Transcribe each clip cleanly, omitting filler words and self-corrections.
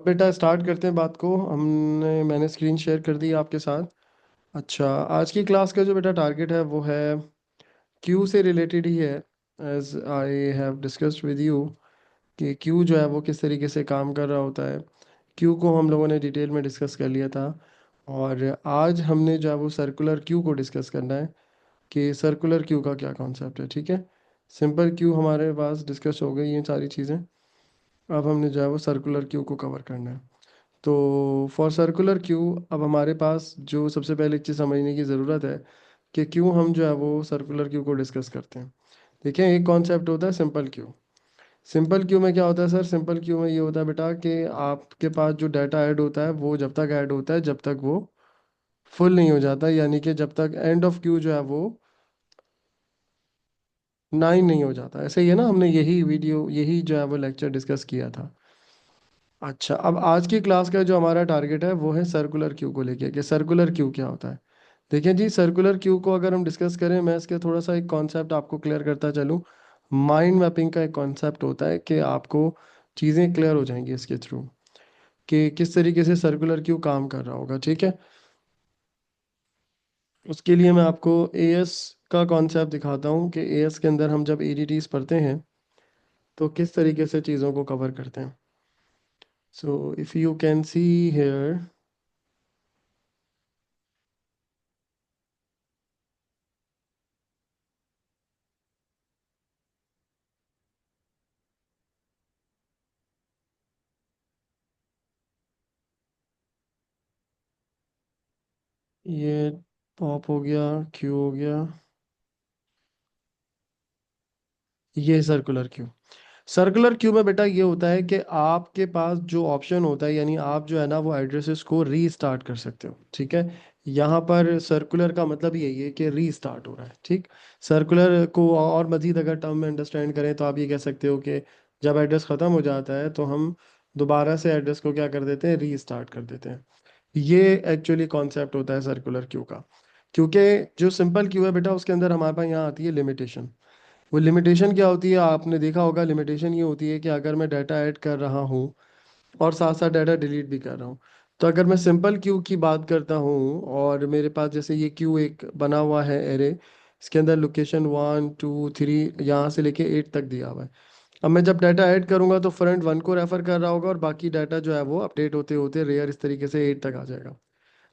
अब बेटा स्टार्ट करते हैं बात को। मैंने स्क्रीन शेयर कर दी आपके साथ। अच्छा, आज की क्लास का जो बेटा टारगेट है वो है क्यू से रिलेटेड ही है। As I have discussed with you कि क्यू जो है वो किस तरीके से काम कर रहा होता है। क्यू को हम लोगों ने डिटेल में डिस्कस कर लिया था। और आज हमने जो है वो सर्कुलर क्यू को डिस्कस करना है कि सर्कुलर क्यू का क्या कॉन्सेप्ट है। ठीक है, सिंपल क्यू हमारे पास डिस्कस हो गई ये सारी चीज़ें। अब हमने जो है वो सर्कुलर क्यू को कवर करना है। तो फॉर सर्कुलर क्यू अब हमारे पास जो सबसे पहले एक चीज़ समझने की ज़रूरत है कि क्यों हम जो है वो सर्कुलर क्यू को डिस्कस करते हैं। देखिए, एक कॉन्सेप्ट होता है सिंपल क्यू। सिंपल क्यू में क्या होता है सर? सिंपल क्यू में ये होता है बेटा कि आपके पास जो डाटा ऐड होता है वो जब तक ऐड होता है जब तक वो फुल नहीं हो जाता, यानी कि जब तक एंड ऑफ क्यू जो है वो 9 नहीं हो जाता। ऐसे ही है ना, हमने यही जो है वो लेक्चर डिस्कस किया था। अच्छा, अब आज की क्लास का जो हमारा टारगेट है वो है सर्कुलर क्यू को लेके कि सर्कुलर क्यू क्या होता है। देखिए जी, सर्कुलर क्यू को अगर हम डिस्कस करें, मैं इसके थोड़ा सा एक कॉन्सेप्ट आपको क्लियर करता चलूँ। माइंड मैपिंग का एक कॉन्सेप्ट होता है कि आपको चीज़ें क्लियर हो जाएंगी इसके थ्रू कि किस तरीके से सर्कुलर क्यू काम कर रहा होगा। ठीक है, उसके लिए मैं आपको एएस का कॉन्सेप्ट दिखाता हूँ कि एएस के अंदर हम जब एडीटीज पढ़ते हैं तो किस तरीके से चीज़ों को कवर करते हैं। So if you can see here, ये पॉप हो गया, क्यू हो गया, ये सर्कुलर क्यू। सर्कुलर क्यू में बेटा ये होता है कि आपके पास जो ऑप्शन होता है, यानी आप जो है ना वो एड्रेसेस को रीस्टार्ट कर सकते हो। ठीक है, यहाँ पर सर्कुलर का मतलब यही है कि रीस्टार्ट हो रहा है। ठीक, सर्कुलर को और मज़ीद अगर टर्म में अंडरस्टैंड करें तो आप ये कह सकते हो कि जब एड्रेस ख़त्म हो जाता है तो हम दोबारा से एड्रेस को क्या कर देते हैं, रीस्टार्ट कर देते हैं। ये एक्चुअली कॉन्सेप्ट होता है सर्कुलर क्यू का। क्योंकि जो सिंपल क्यू है बेटा उसके अंदर हमारे पास यहाँ आती है लिमिटेशन। वो लिमिटेशन क्या होती है? आपने देखा होगा, लिमिटेशन ये होती है कि अगर मैं डाटा ऐड कर रहा हूँ और साथ साथ डाटा डिलीट भी कर रहा हूँ, तो अगर मैं सिंपल क्यू की बात करता हूँ और मेरे पास जैसे ये क्यू एक बना हुआ है एरे, इसके अंदर लोकेशन 1 2 3 यहाँ से लेके 8 तक दिया हुआ है। अब मैं जब डाटा ऐड करूंगा तो फ्रंट 1 को रेफर कर रहा होगा और बाकी डाटा जो है वो अपडेट होते होते रेयर इस तरीके से 8 तक आ जाएगा।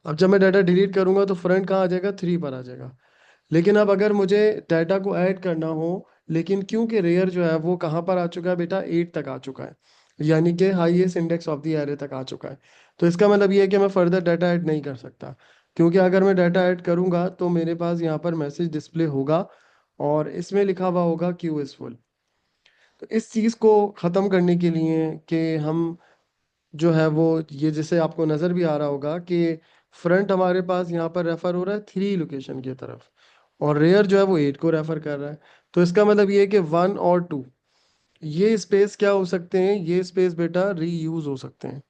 अब जब मैं डाटा डिलीट करूंगा तो फ्रंट कहाँ आ जाएगा, 3 पर आ जाएगा। लेकिन अब अगर मुझे डाटा को ऐड करना हो, लेकिन क्योंकि रेयर जो है वो कहाँ पर आ चुका है बेटा, 8 तक आ चुका है, यानी कि highest index of the array तक आ चुका है। तो इसका मतलब ये है कि मैं फर्दर डाटा ऐड नहीं कर सकता, क्योंकि अगर मैं डाटा ऐड करूंगा तो मेरे पास यहाँ पर मैसेज डिस्प्ले होगा और इसमें लिखा हुआ होगा क्यू इज फुल। तो इस चीज़ को ख़त्म करने के लिए कि हम जो है वो, ये जैसे आपको नज़र भी आ रहा होगा कि फ्रंट हमारे पास यहाँ पर रेफर हो रहा है 3 लोकेशन की तरफ और रेयर जो है वो 8 को रेफर कर रहा है। तो इसका मतलब ये है कि 1 और 2 ये स्पेस क्या हो सकते हैं, ये स्पेस बेटा रीयूज हो सकते हैं।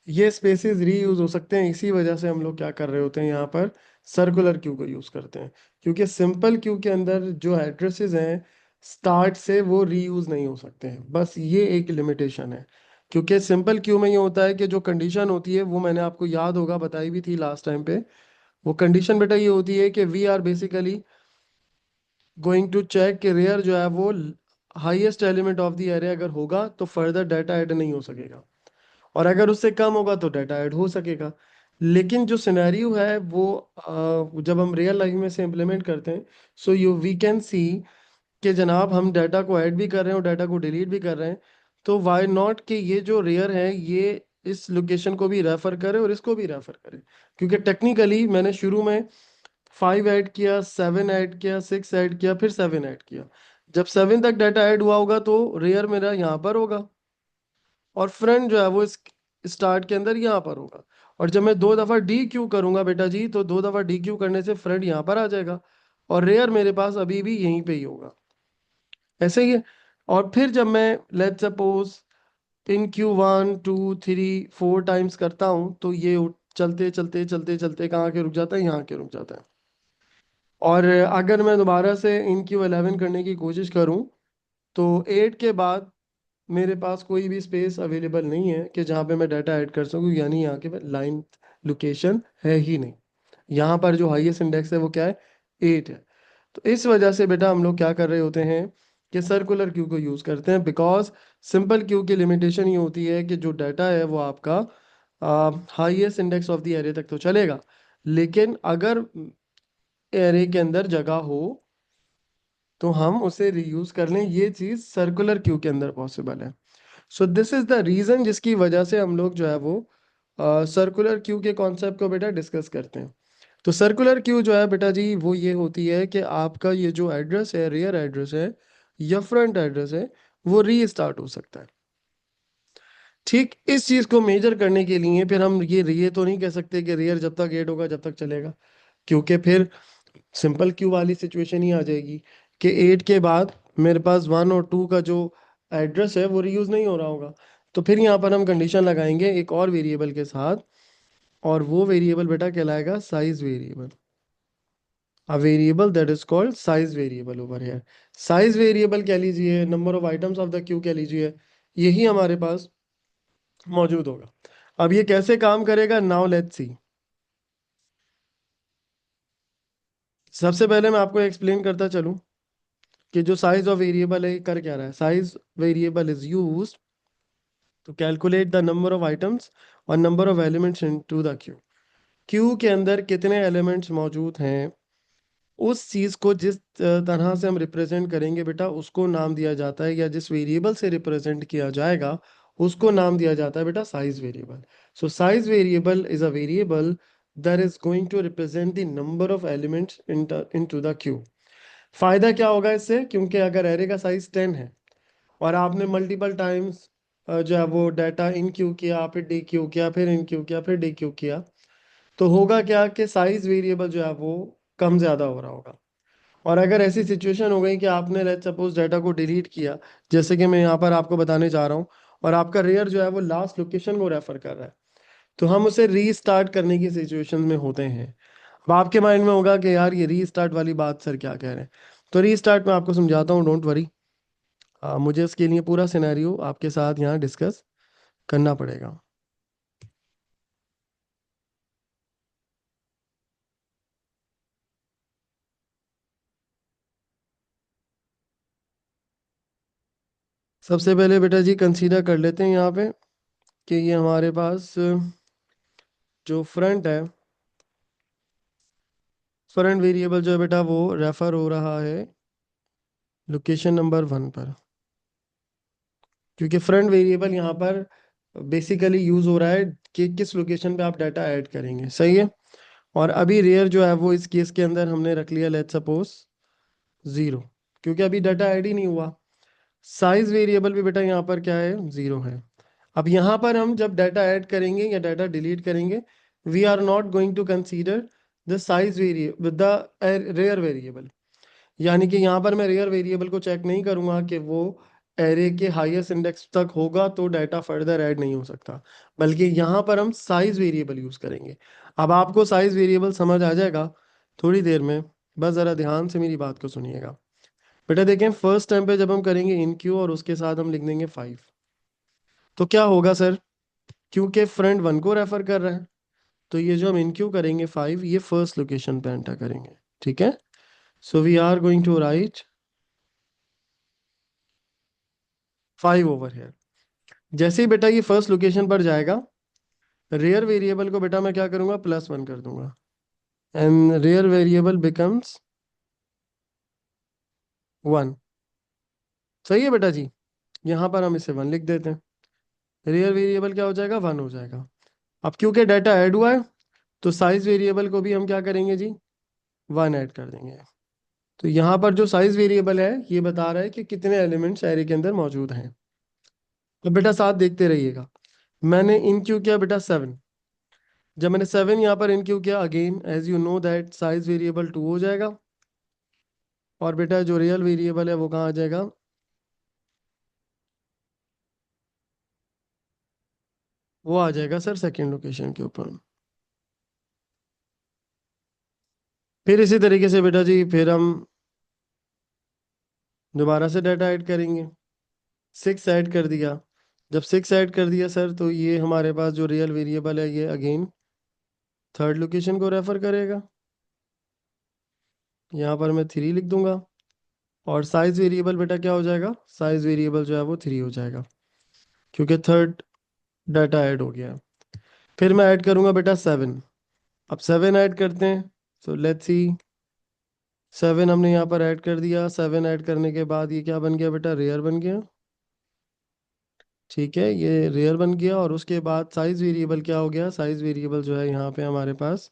ये स्पेसेस रीयूज हो सकते हैं, इसी वजह से हम लोग क्या कर रहे होते हैं, यहाँ पर सर्कुलर क्यू को यूज करते हैं। क्योंकि सिंपल क्यू के अंदर जो एड्रेसेस हैं स्टार्ट से वो रीयूज नहीं हो सकते हैं, बस ये एक लिमिटेशन है। क्योंकि सिंपल क्यू में ये होता है कि जो कंडीशन होती है वो मैंने आपको याद होगा बताई भी थी लास्ट टाइम पे। वो कंडीशन बेटा ये होती है कि we are basically going to check कि रेयर जो है वो highest element of the array अगर होगा तो फर्दर डाटा ऐड नहीं हो सकेगा, और अगर उससे कम होगा तो डाटा ऐड हो सकेगा। लेकिन जो सिनेरियो है वो जब हम रियल लाइफ में से इम्प्लीमेंट करते हैं, so you we can see कि जनाब हम डाटा को ऐड भी कर रहे हैं और डाटा को डिलीट भी कर रहे हैं। तो वाई नॉट कि ये जो रेयर है ये इस लोकेशन को भी रेफर करे और इसको भी रेफर करे। क्योंकि टेक्निकली मैंने शुरू में 5 ऐड किया, 7 ऐड किया, 6 ऐड किया, फिर 7 ऐड किया। जब 7 तक डाटा ऐड हुआ होगा तो रेयर मेरा यहाँ पर होगा और फ्रंट जो है वो इस स्टार्ट के अंदर यहाँ पर होगा। और जब मैं 2 दफ़ा डी क्यू करूंगा बेटा जी, तो 2 दफ़ा डी क्यू करने से फ्रंट यहाँ पर आ जाएगा और रेयर मेरे पास अभी भी यहीं पे ही होगा। ऐसे ही है। और फिर जब मैं let's suppose in Q1 2 3 4 times करता हूँ तो ये चलते चलते चलते चलते कहाँ के रुक जाता है, यहाँ के रुक जाता है। और अगर मैं दोबारा से इन Q11 करने की कोशिश करूँ तो 8 के बाद मेरे पास कोई भी स्पेस अवेलेबल नहीं है कि जहाँ पे मैं डाटा ऐड कर सकूँ, यानी यहाँ के लाइन लोकेशन है ही नहीं। यहाँ पर जो हाईएस्ट इंडेक्स है वो क्या है, 8 है। तो इस वजह से बेटा हम लोग क्या कर रहे होते हैं कि सर्कुलर क्यू को यूज़ करते हैं, बिकॉज सिंपल क्यू की लिमिटेशन ये होती है कि जो डाटा है वो आपका highest index of the array तक तो चलेगा, लेकिन अगर एरे के अंदर जगह हो तो हम उसे रीयूज कर लें। ये चीज़ सर्कुलर क्यू के अंदर पॉसिबल है। So this is the reason जिसकी वजह से हम लोग जो है वो सर्कुलर क्यू के कॉन्सेप्ट को बेटा डिस्कस करते हैं। तो सर्कुलर क्यू जो है बेटा जी वो ये होती है कि आपका ये जो एड्रेस है, रियर एड्रेस है या फ्रंट एड्रेस है, वो रीस्टार्ट हो सकता है। ठीक इस चीज को मेजर करने के लिए फिर हम ये तो नहीं कह सकते कि रियर जब तक ऐड होगा जब तक चलेगा, क्योंकि फिर सिंपल क्यू वाली सिचुएशन ही आ जाएगी कि 8 के बाद मेरे पास 1 और 2 का जो एड्रेस है वो रीयूज नहीं हो रहा होगा। तो फिर यहाँ पर हम कंडीशन लगाएंगे एक और वेरिएबल के साथ, और वो वेरिएबल बेटा कहलाएगा size variable. A variable that is called size variable over here. Size variable कह लीजिए, number of items of the Q कह लीजिए, यही हमारे पास मौजूद होगा। अब ये कैसे काम करेगा, नाउ लेट्स सी। सबसे पहले मैं आपको एक्सप्लेन करता चलूं कि जो साइज ऑफ वेरिएबल है ये कर क्या रहा है। Size variable is used to calculate the number of items और number of elements into the queue. Queue के अंदर कितने एलिमेंट्स मौजूद हैं, उस चीज को जिस तरह से हम रिप्रेजेंट करेंगे बेटा उसको नाम दिया जाता है, या जिस वेरिएबल से रिप्रेजेंट किया जाएगा उसको नाम दिया जाता है बेटा size variable. So size variable is a variable that is going to represent the number of elements into the queue. फायदा क्या होगा इससे, क्योंकि अगर एरे का साइज 10 है और आपने मल्टीपल टाइम्स जो है वो डाटा इन क्यू किया, फिर डी क्यू किया, फिर इन क्यू किया, फिर डी क्यू किया, तो होगा क्या कि साइज वेरिएबल जो है वो कम ज़्यादा हो रहा होगा। और अगर ऐसी सिचुएशन हो गई कि आपने लेट्स सपोज डाटा को डिलीट किया, जैसे कि मैं यहाँ पर आपको बताने जा रहा हूँ, और आपका रेयर जो है वो लास्ट लोकेशन को रेफर कर रहा है, तो हम उसे रीस्टार्ट करने की सिचुएशन में होते हैं। अब आपके माइंड में होगा कि यार ये रीस्टार्ट वाली बात सर क्या कह रहे हैं। तो रीस्टार्ट मैं आपको समझाता हूँ, डोंट वरी। मुझे इसके लिए पूरा सिनेरियो आपके साथ यहाँ डिस्कस करना पड़ेगा। सबसे पहले बेटा जी कंसीडर कर लेते हैं यहाँ पे कि ये हमारे पास जो फ्रंट है, फ्रंट वेरिएबल जो है बेटा वो रेफर हो रहा है लोकेशन नंबर 1 पर, क्योंकि फ्रंट वेरिएबल यहाँ पर बेसिकली यूज हो रहा है कि किस लोकेशन पे आप डाटा ऐड करेंगे, सही है। और अभी रेयर जो है वो इस केस के अंदर हमने रख लिया लेट्स सपोज 0, क्योंकि अभी डाटा ऐड ही नहीं हुआ। साइज वेरिएबल भी बेटा यहाँ पर क्या है, 0 है। अब यहाँ पर हम जब डाटा ऐड करेंगे या डाटा डिलीट करेंगे, we are not going to consider the size variable the rear variable, यानी कि यहाँ पर मैं रेयर वेरिएबल को चेक नहीं करूंगा कि वो एरे के हाईएस्ट इंडेक्स तक होगा तो डाटा फर्दर ऐड नहीं हो सकता, बल्कि यहाँ पर हम साइज वेरिएबल यूज करेंगे। अब आपको साइज वेरिएबल समझ आ जाएगा थोड़ी देर में, बस ज़रा ध्यान से मेरी बात को सुनिएगा। बेटा देखें, फर्स्ट टाइम पे जब हम करेंगे इन क्यू और उसके साथ हम लिख देंगे 5, तो क्या होगा सर, क्योंकि फ्रंट 1 को रेफर कर रहा है, तो ये जो हम इन क्यू करेंगे 5, ये फर्स्ट लोकेशन पे एंटर करेंगे, ठीक है। So we are going to write 5 over here. जैसे ही बेटा ये फर्स्ट लोकेशन पर जाएगा, रेयर वेरिएबल को बेटा मैं क्या करूंगा, +1 कर दूंगा, एंड रेयर वेरिएबल बिकम्स 1। सही है बेटा जी, यहाँ पर हम इसे 1 लिख देते हैं, रेयर वेरिएबल क्या हो जाएगा, 1 हो जाएगा। अब क्योंकि डाटा ऐड हुआ है तो साइज वेरिएबल को भी हम क्या करेंगे जी, 1 ऐड कर देंगे। तो यहाँ पर जो साइज वेरिएबल है ये बता रहा है कि कितने एलिमेंट्स एरे के अंदर मौजूद हैं। तो बेटा साथ देखते रहिएगा, मैंने इन क्यू किया बेटा 7, जब मैंने 7 यहाँ पर इन क्यू किया, again as you know that size variable 2 हो जाएगा, और बेटा जो रियल वेरिएबल है वो कहाँ आ जाएगा, वो आ जाएगा सर सेकेंड लोकेशन के ऊपर। फिर इसी तरीके से बेटा जी फिर हम दोबारा से डाटा ऐड करेंगे, 6 ऐड कर दिया। जब 6 ऐड कर दिया सर, तो ये हमारे पास जो रियल वेरिएबल है ये अगेन थर्ड लोकेशन को रेफर करेगा। यहाँ पर मैं 3 लिख दूंगा। और साइज वेरिएबल बेटा क्या हो जाएगा? साइज वेरिएबल जो है वो 3 हो जाएगा, क्योंकि थर्ड डाटा ऐड हो गया है। फिर मैं ऐड करूंगा बेटा 7। अब 7 ऐड करते हैं। सो लेट्स सी, 7 हमने यहाँ पर ऐड कर दिया। 7 ऐड करने के बाद ये क्या बन गया बेटा? रेयर बन गया। ठीक है, ये रेयर बन गया। और उसके बाद साइज वेरिएबल क्या हो गया? साइज वेरिएबल जो है यहाँ पे हमारे पास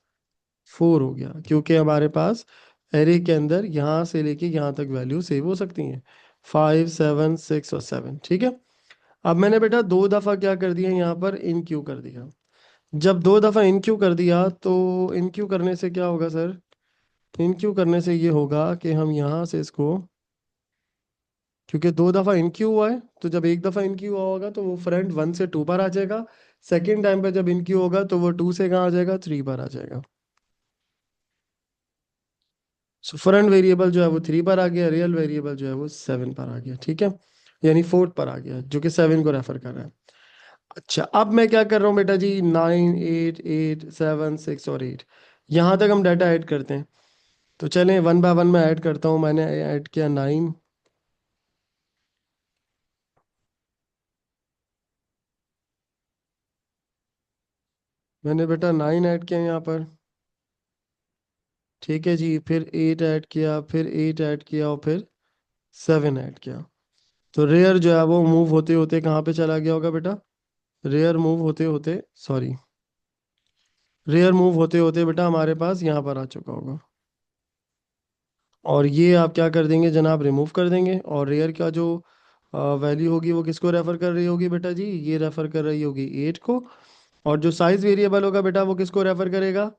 4 हो गया, क्योंकि हमारे पास एरे के अंदर यहाँ से लेके यहाँ तक वैल्यू सेव हो सकती हैं, 5, 7, 6 और 7। ठीक है। अब मैंने बेटा 2 दफ़ा क्या कर दिया, यहाँ पर इन क्यू कर दिया। जब 2 दफ़ा इन क्यू कर दिया, तो इन क्यू करने से क्या होगा सर? इन क्यू करने से ये होगा कि हम यहाँ से इसको, क्योंकि 2 दफ़ा इन क्यू हुआ है, तो जब एक दफ़ा इन क्यू हुआ होगा तो वो फ्रंट 1 से 2 पर आ जाएगा। सेकेंड टाइम पे जब इन क्यू होगा तो वो 2 से कहाँ आ जाएगा? 3 पर आ जाएगा। सो फ्रंट वेरिएबल जो है वो 3 पर आ गया, रियल वेरिएबल जो है वो 7 पर आ गया। ठीक है, यानी फोर्थ पर आ गया, जो कि 7 को रेफर कर रहा है। अच्छा, अब मैं क्या कर रहा हूँ बेटा जी? 9, 8, 8, 7, 6 और 8, यहाँ तक हम डाटा ऐड करते हैं। तो चलें, वन बाय वन मैं ऐड करता हूँ। मैंने ऐड किया 9। मैंने बेटा 9 ऐड किया यहाँ पर। ठीक है जी, फिर 8 ऐड किया, फिर 8 ऐड किया, और फिर 7 ऐड किया। तो रेयर जो है वो मूव होते होते कहाँ पे चला गया होगा बेटा? रेयर मूव होते होते, सॉरी, रेयर मूव होते होते बेटा हमारे पास यहाँ पर आ चुका होगा। और ये आप क्या कर देंगे जनाब? रिमूव कर देंगे। और रेयर का जो वैल्यू होगी वो किसको रेफर कर रही होगी बेटा जी? ये रेफर कर रही होगी 8 को। और जो साइज वेरिएबल होगा बेटा वो किसको रेफर करेगा?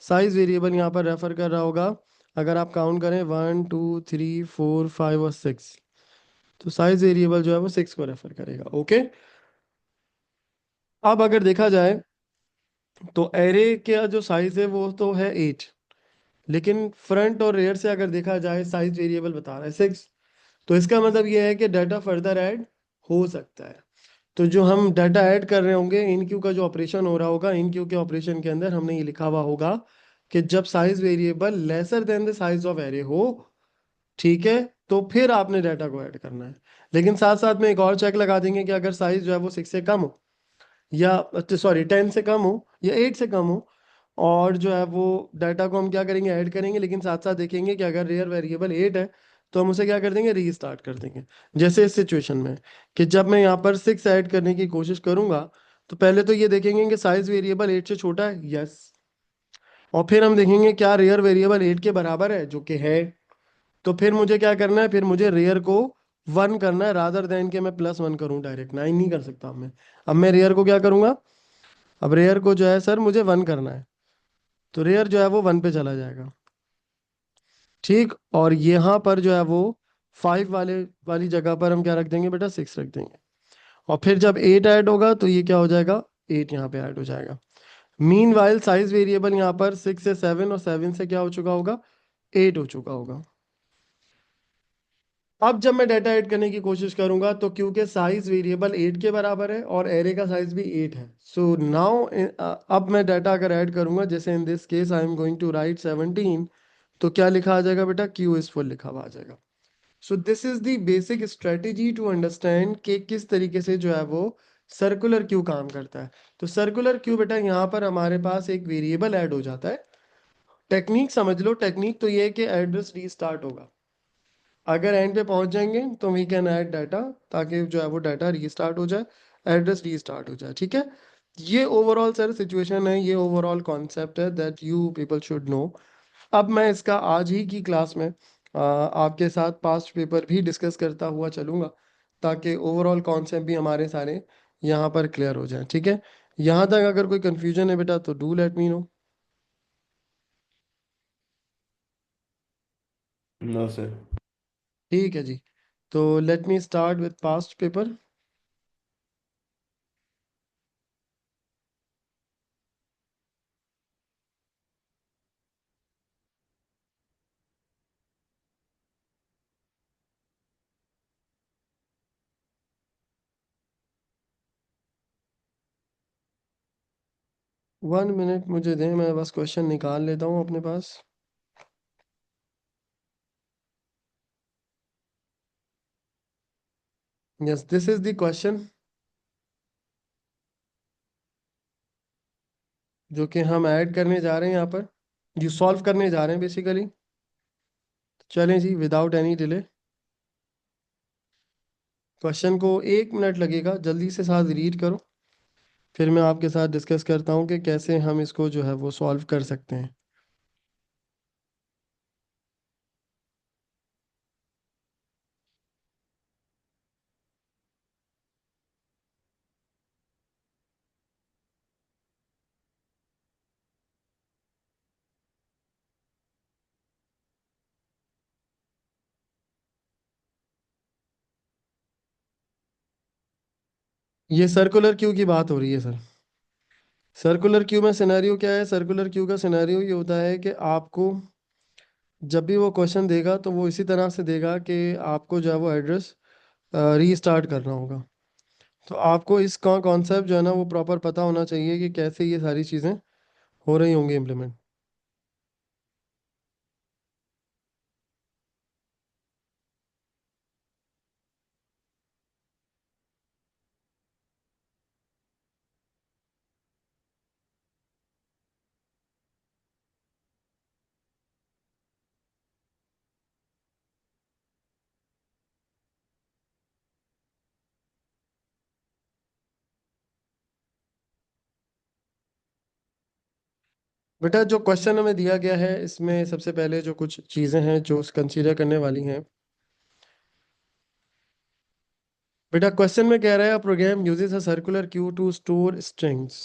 साइज वेरिएबल यहाँ पर रेफर कर रहा होगा, अगर आप काउंट करें 1, 2, 3, 4, 5 और 6, तो साइज वेरिएबल जो है वो 6 को रेफर करेगा। ओके। अब अगर देखा जाए तो एरे का जो साइज है वो तो है 8, लेकिन फ्रंट और रेयर से अगर देखा जाए साइज वेरिएबल बता रहा है 6। तो इसका मतलब ये है कि डाटा फर्दर ऐड हो सकता है। तो जो हम डाटा ऐड कर रहे होंगे, इन क्यू का जो ऑपरेशन हो रहा होगा, इन क्यू के ऑपरेशन के अंदर हमने ये लिखा हुआ होगा कि जब size variable lesser than the size of array हो, ठीक है, तो फिर आपने डाटा को ऐड करना है। लेकिन साथ साथ में एक और चेक लगा देंगे कि अगर साइज जो है वो 6 से कम हो, या सॉरी 10 से कम हो, या 8 से कम हो, और जो है वो डाटा को हम क्या करेंगे? ऐड करेंगे। लेकिन साथ साथ देखेंगे कि अगर रियल वेरिएबल 8 है, तो हम उसे क्या कर देंगे? रीस्टार्ट कर देंगे। जैसे इस सिचुएशन में, कि जब मैं यहाँ पर 6 ऐड करने की कोशिश करूंगा, तो पहले तो ये देखेंगे कि साइज वेरिएबल 8 से छोटा है, यस। और फिर हम देखेंगे क्या रियल वेरिएबल 8 के बराबर है, जो कि है। तो फिर मुझे क्या करना है? फिर मुझे रेयर को 1 करना है, रादर देन के मैं +1 करूँ डायरेक्ट। 9 नहीं कर सकता अब मैं रेयर को क्या करूंगा? अब रेयर को जो है सर मुझे 1 करना है, तो रेयर जो है वो 1 पे चला जाएगा। ठीक। और यहाँ पर जो है वो 5 वाली जगह पर हम क्या रख देंगे बेटा? 6 रख देंगे। और फिर जब 8 ऐड होगा तो ये क्या हो जाएगा? 8 यहाँ पे ऐड हो जाएगा। मीन वाइल साइज वेरिएबल यहाँ पर 6 से 7 और 7 से क्या हो चुका होगा? 8 हो चुका होगा। अब जब मैं डाटा ऐड करने की कोशिश करूंगा, तो क्योंकि साइज वेरिएबल 8 के बराबर है और एरे का साइज भी 8 है, सो नाउ अब मैं डाटा अगर ऐड करूंगा, जैसे in this case I am going to write 17, तो क्या लिखा आ जाएगा बेटा? क्यू इज फुल लिखा हुआ आ जाएगा। So this is the basic strategy to understand कि किस तरीके से जो है वो सर्कुलर क्यू काम करता है। तो सर्कुलर क्यू बेटा, यहाँ पर हमारे पास एक वेरिएबल ऐड हो जाता है। टेक्निक समझ लो। टेक्निक तो ये है कि एड्रेस रीस्टार्ट होगा। अगर एंड पे पहुंच जाएंगे तो वी कैन ऐड डाटा, ताकि जो है वो डाटा रीस्टार्ट हो जाए, एड्रेस रीस्टार्ट हो जाए। ठीक है। ये ओवरऑल सर सिचुएशन है, ये ओवरऑल कॉन्सेप्ट है that you people should know. अब मैं इसका आज ही की क्लास में आपके साथ पास्ट पेपर भी डिस्कस करता हुआ चलूंगा, ताकि ओवरऑल कॉन्सेप्ट भी हमारे सारे यहाँ पर क्लियर हो जाए। ठीक है। यहाँ तक अगर कोई कंफ्यूजन है बेटा तो do let me know. No sir. ठीक है जी। तो let me start with past paper. 1 minute मुझे दें, मैं बस क्वेश्चन निकाल लेता हूँ अपने पास। Yes, this is the question जो कि हम ऐड करने जा रहे हैं यहाँ पर, जो सॉल्व करने जा रहे हैं बेसिकली। चलें जी, विदाउट एनी डिले। क्वेश्चन को 1 मिनट लगेगा, जल्दी से साथ रीड करो, फिर मैं आपके साथ डिस्कस करता हूँ कि कैसे हम इसको जो है वो सॉल्व कर सकते हैं। ये सर्कुलर क्यू की बात हो रही है सर। सर्कुलर क्यू में सिनेरियो क्या है? सर्कुलर क्यू का सिनेरियो ये होता है कि आपको जब भी वो क्वेश्चन देगा तो वो इसी तरह से देगा कि आपको जो है वो एड्रेस रीस्टार्ट करना होगा। तो आपको इसका कॉन्सेप्ट जो है ना वो प्रॉपर पता होना चाहिए कि कैसे ये सारी चीज़ें हो रही होंगी इम्प्लीमेंट। बेटा जो क्वेश्चन हमें दिया गया है इसमें सबसे पहले जो कुछ चीज़ें हैं जो कंसीडर करने वाली हैं। बेटा क्वेश्चन में कह रहा है program uses a circular queue to store strings.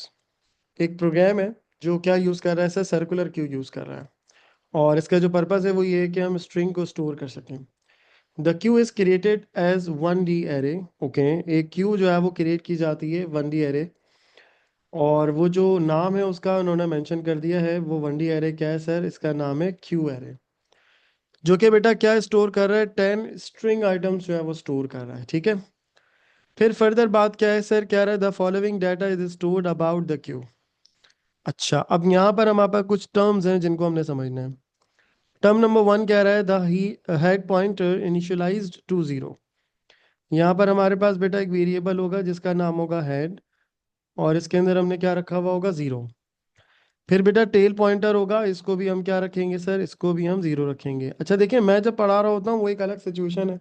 एक प्रोग्राम है जो क्या यूज़ कर रहा है सर? सर्कुलर क्यू यूज़ कर रहा है। और इसका जो पर्पस है वो ये है कि हम स्ट्रिंग को स्टोर कर सकें। The queue is created as 1D array. Okay, एक क्यू जो है वो क्रिएट की जाती है 1D एरे। और वो जो नाम है उसका उन्होंने मेंशन कर दिया है, वो 1D एरे क्या है सर? इसका नाम है क्यू एरे। जो कि बेटा क्या स्टोर कर रहा है? 10 स्ट्रिंग आइटम्स जो है वो स्टोर कर रहा है। ठीक है, फिर फर्दर बात क्या है सर? क्या रहा है? The following data is stored about the Q. अच्छा, अब यहाँ पर हमारे पास कुछ टर्म्स हैं जिनको हमने समझना है। टर्म नंबर 1 कह रहा है the head pointer initialized to 0। यहाँ पर हमारे पास बेटा एक वेरिएबल होगा जिसका नाम होगा हेड, और इसके अंदर हमने क्या रखा हुआ होगा? 0। फिर बेटा टेल पॉइंटर होगा, इसको भी हम क्या रखेंगे सर? इसको भी हम 0 रखेंगे। अच्छा देखिए, मैं जब पढ़ा रहा होता हूँ वो एक अलग सिचुएशन है,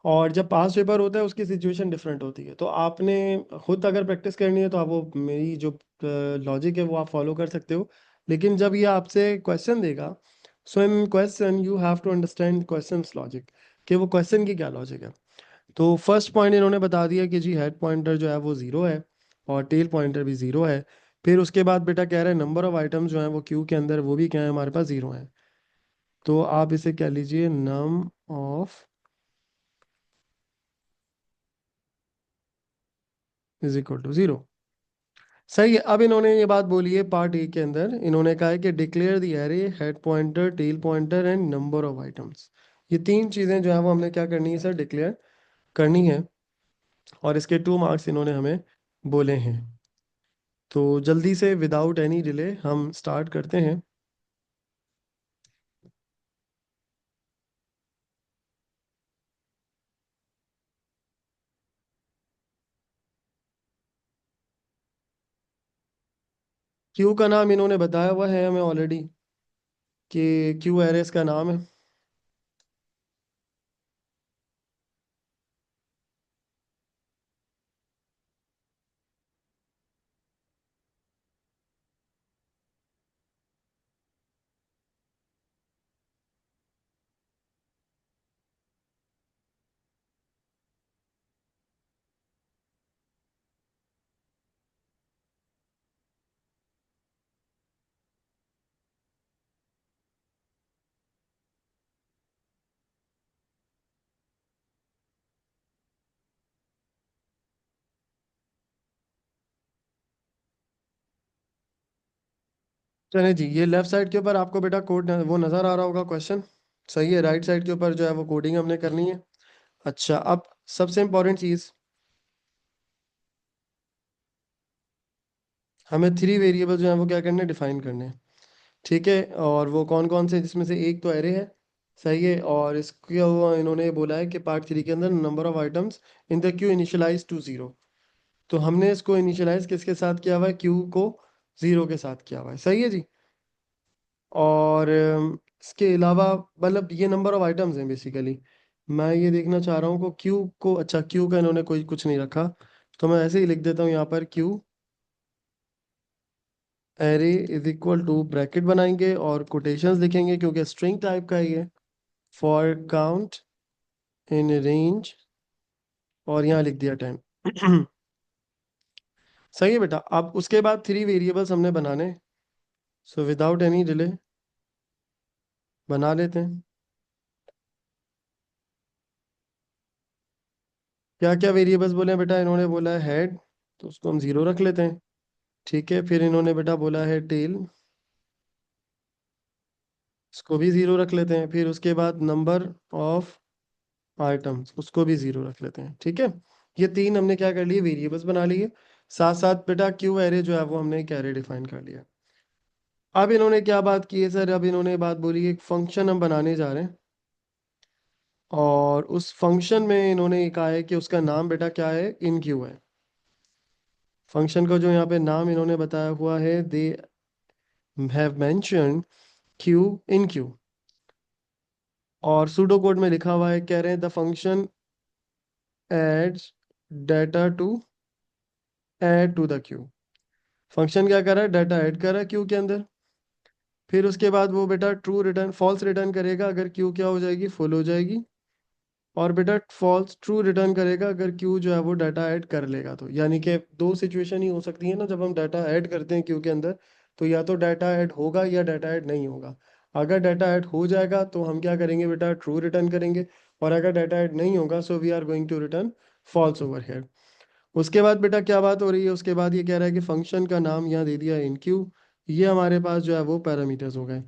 और जब पास पेपर होता है उसकी सिचुएशन डिफरेंट होती है। तो आपने खुद अगर प्रैक्टिस करनी है तो आप वो मेरी जो लॉजिक है वो आप फॉलो कर सकते हो। लेकिन जब ये आपसे क्वेश्चन देगा, so in question you have to understand question logic, कि वो क्वेश्चन की क्या लॉजिक है। तो फर्स्ट पॉइंट इन्होंने बता दिया कि जी हेड पॉइंटर जो है वो 0 है, और टेल पॉइंटर भी 0 है। फिर उसके बाद बेटा कह रहे हैं नंबर ऑफ आइटम्स जो हैं वो क्यू के अंदर वो भी क्या है? हमारे पास 0 है। तो आप इसे कह लीजिए नम ऑफ इज इक्वल टू 0। सही है। अब इन्होंने ये बात बोली है पार्ट ए के अंदर, इन्होंने कहा है कि declare the array head pointer tail pointer and number of items. ये तीन चीज़ें जो है वो हमने क्या करनी है सर? डिक्लेयर करनी है। और इसके 2 मार्क्स इन्होंने हमें बोले हैं। तो जल्दी से विदाउट एनी डिले हम स्टार्ट करते हैं। क्यू का नाम इन्होंने बताया हुआ है हमें ऑलरेडी, कि क्यू एरेस का नाम है। चलिए जी, ये लेफ्ट साइड के ऊपर आपको बेटा कोड वो नज़र आ रहा होगा क्वेश्चन। सही है, राइट साइड के ऊपर जो है वो कोडिंग हमने करनी है। अच्छा, अब सबसे इम्पोर्टेंट चीज़, हमें 3 वेरिएबल जो है वो क्या करने, डिफाइन करने हैं। ठीक है, और वो कौन कौन से, जिसमें से एक तो एरे है, सही है, और इसको इन्होंने बोला है कि पार्ट 3 के अंदर number of items in the queue initialize to 0। तो हमने इसको इनिशियलाइज किसके साथ किया हुआ है, क्यू को 0 के साथ किया हुआ है, सही है जी। और इसके अलावा मतलब ये नंबर ऑफ आइटम्स हैं बेसिकली। मैं ये देखना चाह रहा हूँ को क्यू को, अच्छा क्यू का इन्होंने कोई कुछ नहीं रखा, तो मैं ऐसे ही लिख देता हूँ यहाँ पर queue array is equal to, bracket बनाएंगे और कोटेशंस लिखेंगे क्योंकि स्ट्रिंग टाइप का है ये, फॉर काउंट इन रेंज, और यहाँ लिख दिया 10। सही है बेटा। अब उसके बाद 3 वेरिएबल्स हमने बनाने, सो विदाउट एनी डिले बना लेते हैं। क्या क्या वेरिएबल्स बोले हैं बेटा, इन्होंने बोला है हेड, तो उसको हम 0 रख लेते हैं। ठीक है, फिर इन्होंने बेटा बोला है टेल, इसको भी 0 रख लेते हैं। फिर उसके बाद नंबर ऑफ आइटम्स, उसको भी 0 रख लेते हैं। ठीक है, ये 3 हमने क्या कर लिए, वेरिएबल्स बना लिए। साथ साथ बेटा क्यू एरे जो है वो हमने एक एरे डिफाइन कर लिया। अब इन्होंने क्या बात की है सर, अब इन्होंने बात बोली है, एक फंक्शन हम बनाने जा रहे हैं, और उस फंक्शन में इन्होंने ये कहा है कि उसका नाम बेटा क्या है, इन क्यू है। फंक्शन का जो यहाँ पे नाम इन्होंने बताया हुआ है, they have mentioned queue enqueue, और सूडो कोड में लिखा हुआ है, कह रहे हैं the function adds data to add to the queue. Function क्या कर रहा है, डाटा ऐड कर रहा है क्यू के अंदर। फिर उसके बाद वो बेटा ट्रू रिटर्न, फॉल्स रिटर्न करेगा अगर क्यू क्या हो जाएगी, फुल हो जाएगी। और बेटा फॉल्स ट्रू रिटर्न करेगा अगर क्यू जो है वो डाटा ऐड कर लेगा। तो यानी कि दो सिचुएशन ही हो सकती है ना, जब हम डाटा ऐड करते हैं क्यू के अंदर, तो या तो डाटा ऐड होगा या डाटा ऐड नहीं होगा। अगर डाटा ऐड हो जाएगा तो हम क्या करेंगे बेटा, ट्रू रिटर्न करेंगे। और अगर डाटा ऐड नहीं होगा, so we are going to return false over here. उसके बाद बेटा क्या बात हो रही है, उसके बाद ये कह रहा है कि फंक्शन का नाम यहाँ दे दिया इन क्यू। ये हमारे पास जो है वो पैरामीटर्स हो गए।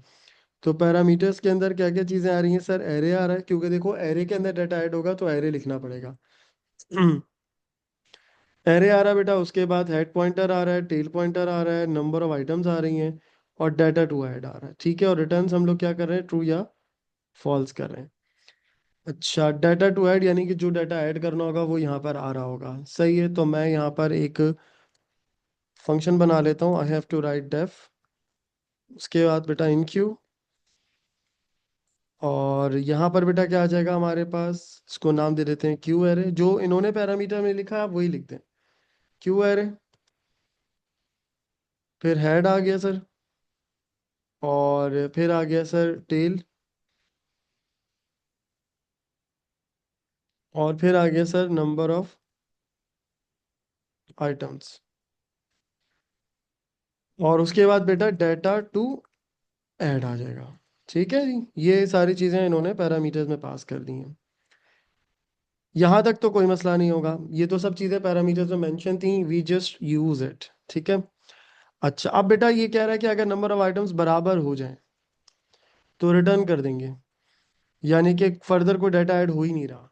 तो पैरामीटर्स के अंदर क्या क्या चीज़ें आ रही हैं सर, एरे आ रहा है, क्योंकि देखो एरे के अंदर डाटा ऐड होगा तो एरे लिखना पड़ेगा। एरे आ रहा है बेटा, उसके बाद हेड पॉइंटर आ रहा है, टेल पॉइंटर आ रहा है, नंबर ऑफ आइटम्स आ रही हैं, और डाटा टू ऐड आ रहा है। ठीक है, और रिटर्न्स हम लोग क्या कर रहे हैं, ट्रू या फॉल्स कर रहे हैं। अच्छा, डाटा टू ऐड यानी कि जो डाटा ऐड करना होगा वो यहाँ पर आ रहा होगा, सही है। तो मैं यहाँ पर एक फंक्शन बना लेता हूँ, I have to write def, उसके बाद बेटा इन क्यू, और यहाँ पर बेटा क्या आ जाएगा हमारे पास, इसको नाम दे देते हैं क्यू एरे। जो इन्होंने पैरामीटर में लिखा है आप वही लिख दें, क्यू एरे। फिर हेड आ गया सर, और फिर आ गया सर टेल, और फिर आ गया सर नंबर ऑफ आइटम्स, और उसके बाद बेटा डाटा टू ऐड आ जाएगा। ठीक है जी, ये सारी चीज़ें इन्होंने पैरामीटर्स में पास कर दी हैं। यहाँ तक तो कोई मसला नहीं होगा, ये तो सब चीज़ें पैरामीटर्स में मेंशन थी, वी जस्ट यूज इट। ठीक है, अच्छा अब बेटा ये कह रहा है कि अगर नंबर ऑफ आइटम्स बराबर हो जाए तो रिटर्न कर देंगे, यानी कि फर्दर कोई डाटा ऐड हो ही नहीं रहा।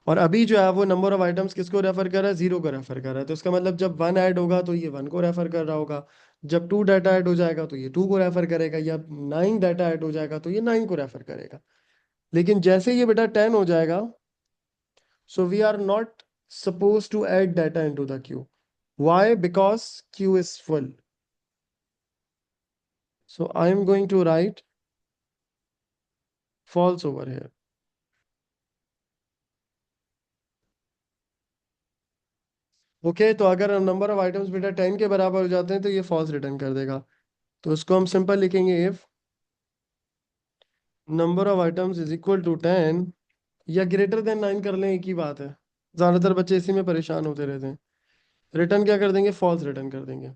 और अभी जो है वो नंबर ऑफ आइटम्स किसको रेफर कर रहा है, 0 को रेफर कर रहा है। तो इसका मतलब जब 1 ऐड होगा तो ये 1 को रेफर कर रहा होगा, जब 2 डाटा ऐड हो जाएगा तो ये 2 को रेफर करेगा, या 9 डाटा ऐड हो जाएगा तो ये 9 को रेफर करेगा। लेकिन जैसे ये बेटा 10 हो जाएगा, so we are not suppose to add data into the queue. Why, because queue is full. So I am going to write false over here. Okay, तो अगर नंबर ऑफ आइटम्स बेटा 10 के बराबर हो जाते हैं तो ये फॉल्स रिटर्न कर देगा। तो इसको हम सिंपल लिखेंगे, if number of items is equal to 10 या ग्रेटर देन 9 कर लें, एक ही बात है। ज़्यादातर बच्चे इसी में परेशान होते रहते हैं। रिटर्न क्या कर देंगे, फॉल्स रिटर्न कर देंगे।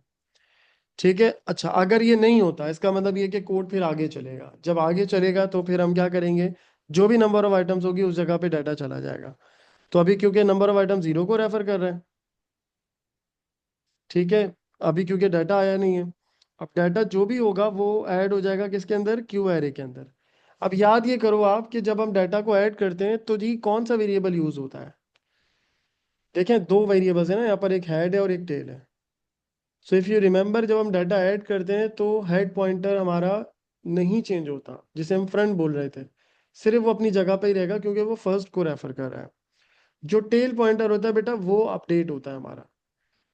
ठीक है, अच्छा अगर ये नहीं होता, इसका मतलब ये कि कोड फिर आगे चलेगा। जब आगे चलेगा तो फिर हम क्या करेंगे, जो भी नंबर ऑफ आइटम्स होगी उस जगह पे डाटा चला जाएगा। तो अभी क्योंकि नंबर ऑफ आइटम 0 को रेफर कर रहे हैं, ठीक है, अभी क्योंकि डाटा आया नहीं है। अब डाटा जो भी होगा वो ऐड हो जाएगा किसके अंदर, क्यू एरे के अंदर। अब याद ये करो आप कि जब हम डाटा को ऐड करते हैं तो जी कौन सा वेरिएबल यूज होता है। देखें, 2 वेरिएबल्स है ना यहाँ पर, एक हेड है और एक टेल है। सो इफ यू रिमेंबर, जब हम डाटा ऐड करते हैं तो हेड पॉइंटर हमारा नहीं चेंज होता, जिसे हम फ्रंट बोल रहे थे, सिर्फ वो अपनी जगह पे ही रहेगा क्योंकि वो फर्स्ट को रेफर कर रहा है। जो टेल पॉइंटर होता है बेटा, वो अपडेट होता है हमारा।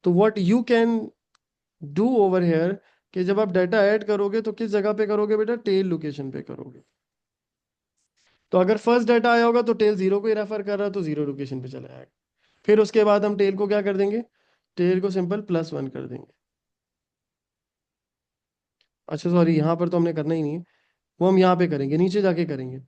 तो what you can do over here, कि जब आप डाटा ऐड करोगे तो किस जगह पे करोगे बेटा, टेल लोकेशन पे करोगे। तो अगर फर्स्ट डाटा आया होगा तो टेल जीरो को ही रेफर कर रहा है, तो जीरो लोकेशन पे चला जाएगा। फिर उसके बाद हम टेल को क्या कर देंगे, टेल को सिंपल +1 कर देंगे। अच्छा सॉरी, यहाँ पर तो हमने करना ही नहीं है, वो हम यहाँ पे करेंगे, नीचे जाके करेंगे।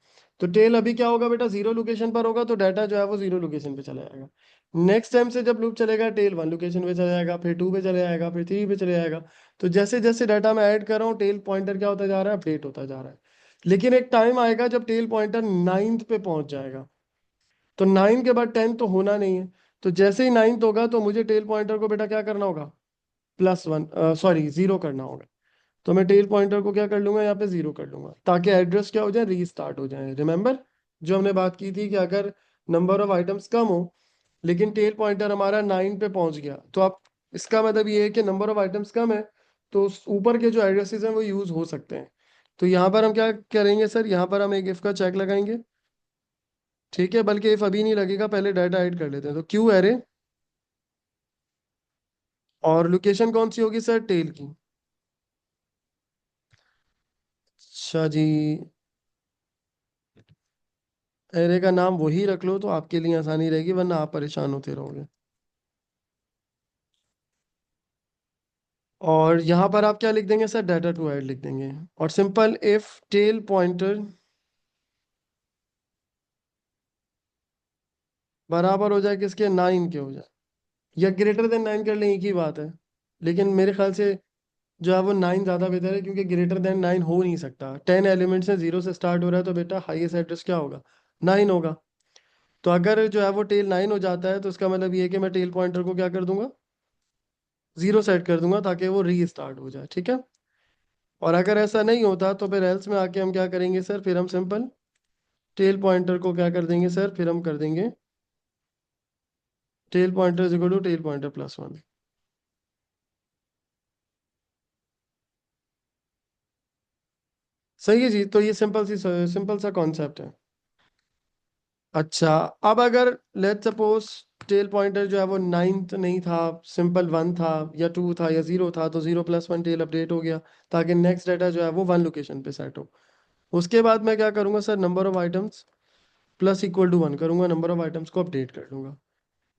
तो टेल अभी क्या होगा बेटा, जीरो लोकेशन पर होगा, तो डाटा जो है वो जीरो लोकेशन पे चला जाएगा। नेक्स्ट टाइम से जब लूप चलेगा, टेल 1 लोकेशन पे चला जाएगा, फिर 2 पे चले जाएगा, फिर 3 पे चले जाएगा। तो जैसे जैसे डाटा मैं ऐड कर रहा हूँ, टेल पॉइंटर क्या होता जा रहा है, अपडेट होता जा रहा है। लेकिन एक टाइम आएगा जब टेल पॉइंटर 9th पे पहुंच जाएगा। तो 9 के बाद 10 तो होना नहीं है। तो जैसे ही 9th होगा तो मुझे टेल पॉइंटर को बेटा क्या करना होगा, +1, सॉरी जीरो करना होगा। तो मैं टेल पॉइंटर को क्या कर लूंगा, यहाँ पे जीरो कर लूंगा, ताकि एड्रेस क्या हो जाए, रीस्टार्ट हो जाए। रिमेंबर जो हमने बात की थी कि अगर नंबर ऑफ आइटम्स कम हो लेकिन टेल पॉइंटर हमारा 9 पे पहुंच गया, तो आप, इसका मतलब ये है कि नंबर ऑफ आइटम्स कम है, तो उस ऊपर के जो एड्रेसेस हैं वो यूज हो सकते हैं। तो यहाँ पर हम क्या करेंगे सर, यहाँ पर हम एक इफ का चेक लगाएंगे। ठीक है, बल्कि इफ अभी नहीं लगेगा, पहले डाटा ऐड कर लेते हैं। तो क्यू एरे, और लोकेशन कौन सी होगी सर, टेल की। अच्छा जी, एरे का नाम वही रख लो तो आपके लिए आसानी रहेगी, वरना आप परेशान होते रहोगे। और यहाँ पर आप क्या लिख देंगे सर, डाटा टू ऐड लिख देंगे। और सिंपल इफ टेल पॉइंटर बराबर हो जाए किसके, 9 के हो जाए, या ग्रेटर देन 9 कर लें, एक ही बात है। लेकिन मेरे ख्याल से जो है वो 9 ज़्यादा बेहतर है, क्योंकि ग्रेटर देन 9 हो नहीं सकता। 10 एलिमेंट्स से जीरो से स्टार्ट हो रहा है, तो बेटा हाईएस्ट एड्रेस क्या होगा, 9 होगा। तो अगर जो है वो टेल 9 हो जाता है, तो इसका मतलब ये है कि मैं टेल पॉइंटर को क्या कर दूंगा, जीरो सेट कर दूंगा, ताकि वो रीस्टार्ट हो जाए। ठीक है। और अगर ऐसा नहीं होता तो फिर एल्स में आके हम क्या करेंगे सर, फिर हम सिंपल टेल पॉइंटर को क्या कर देंगे सर, फिर हम कर देंगे tail pointer is equal to tail pointer +1। सही है जी, तो ये सिंपल सा कॉन्सेप्ट है। अच्छा, अब अगर लेट सपोज टेल पॉइंटर जो है वो 9th नहीं था, सिंपल 1 था, या 2 था, या 0 था, तो 0+1 टेल अपडेट हो गया, ताकि नेक्स्ट डाटा जो है वो 1 लोकेशन पे सेट हो। उसके बाद मैं क्या करूंगा सर, नंबर ऑफ आइटम्स +=1 करूंगा, नंबर ऑफ आइटम्स को अपडेट कर लूंगा।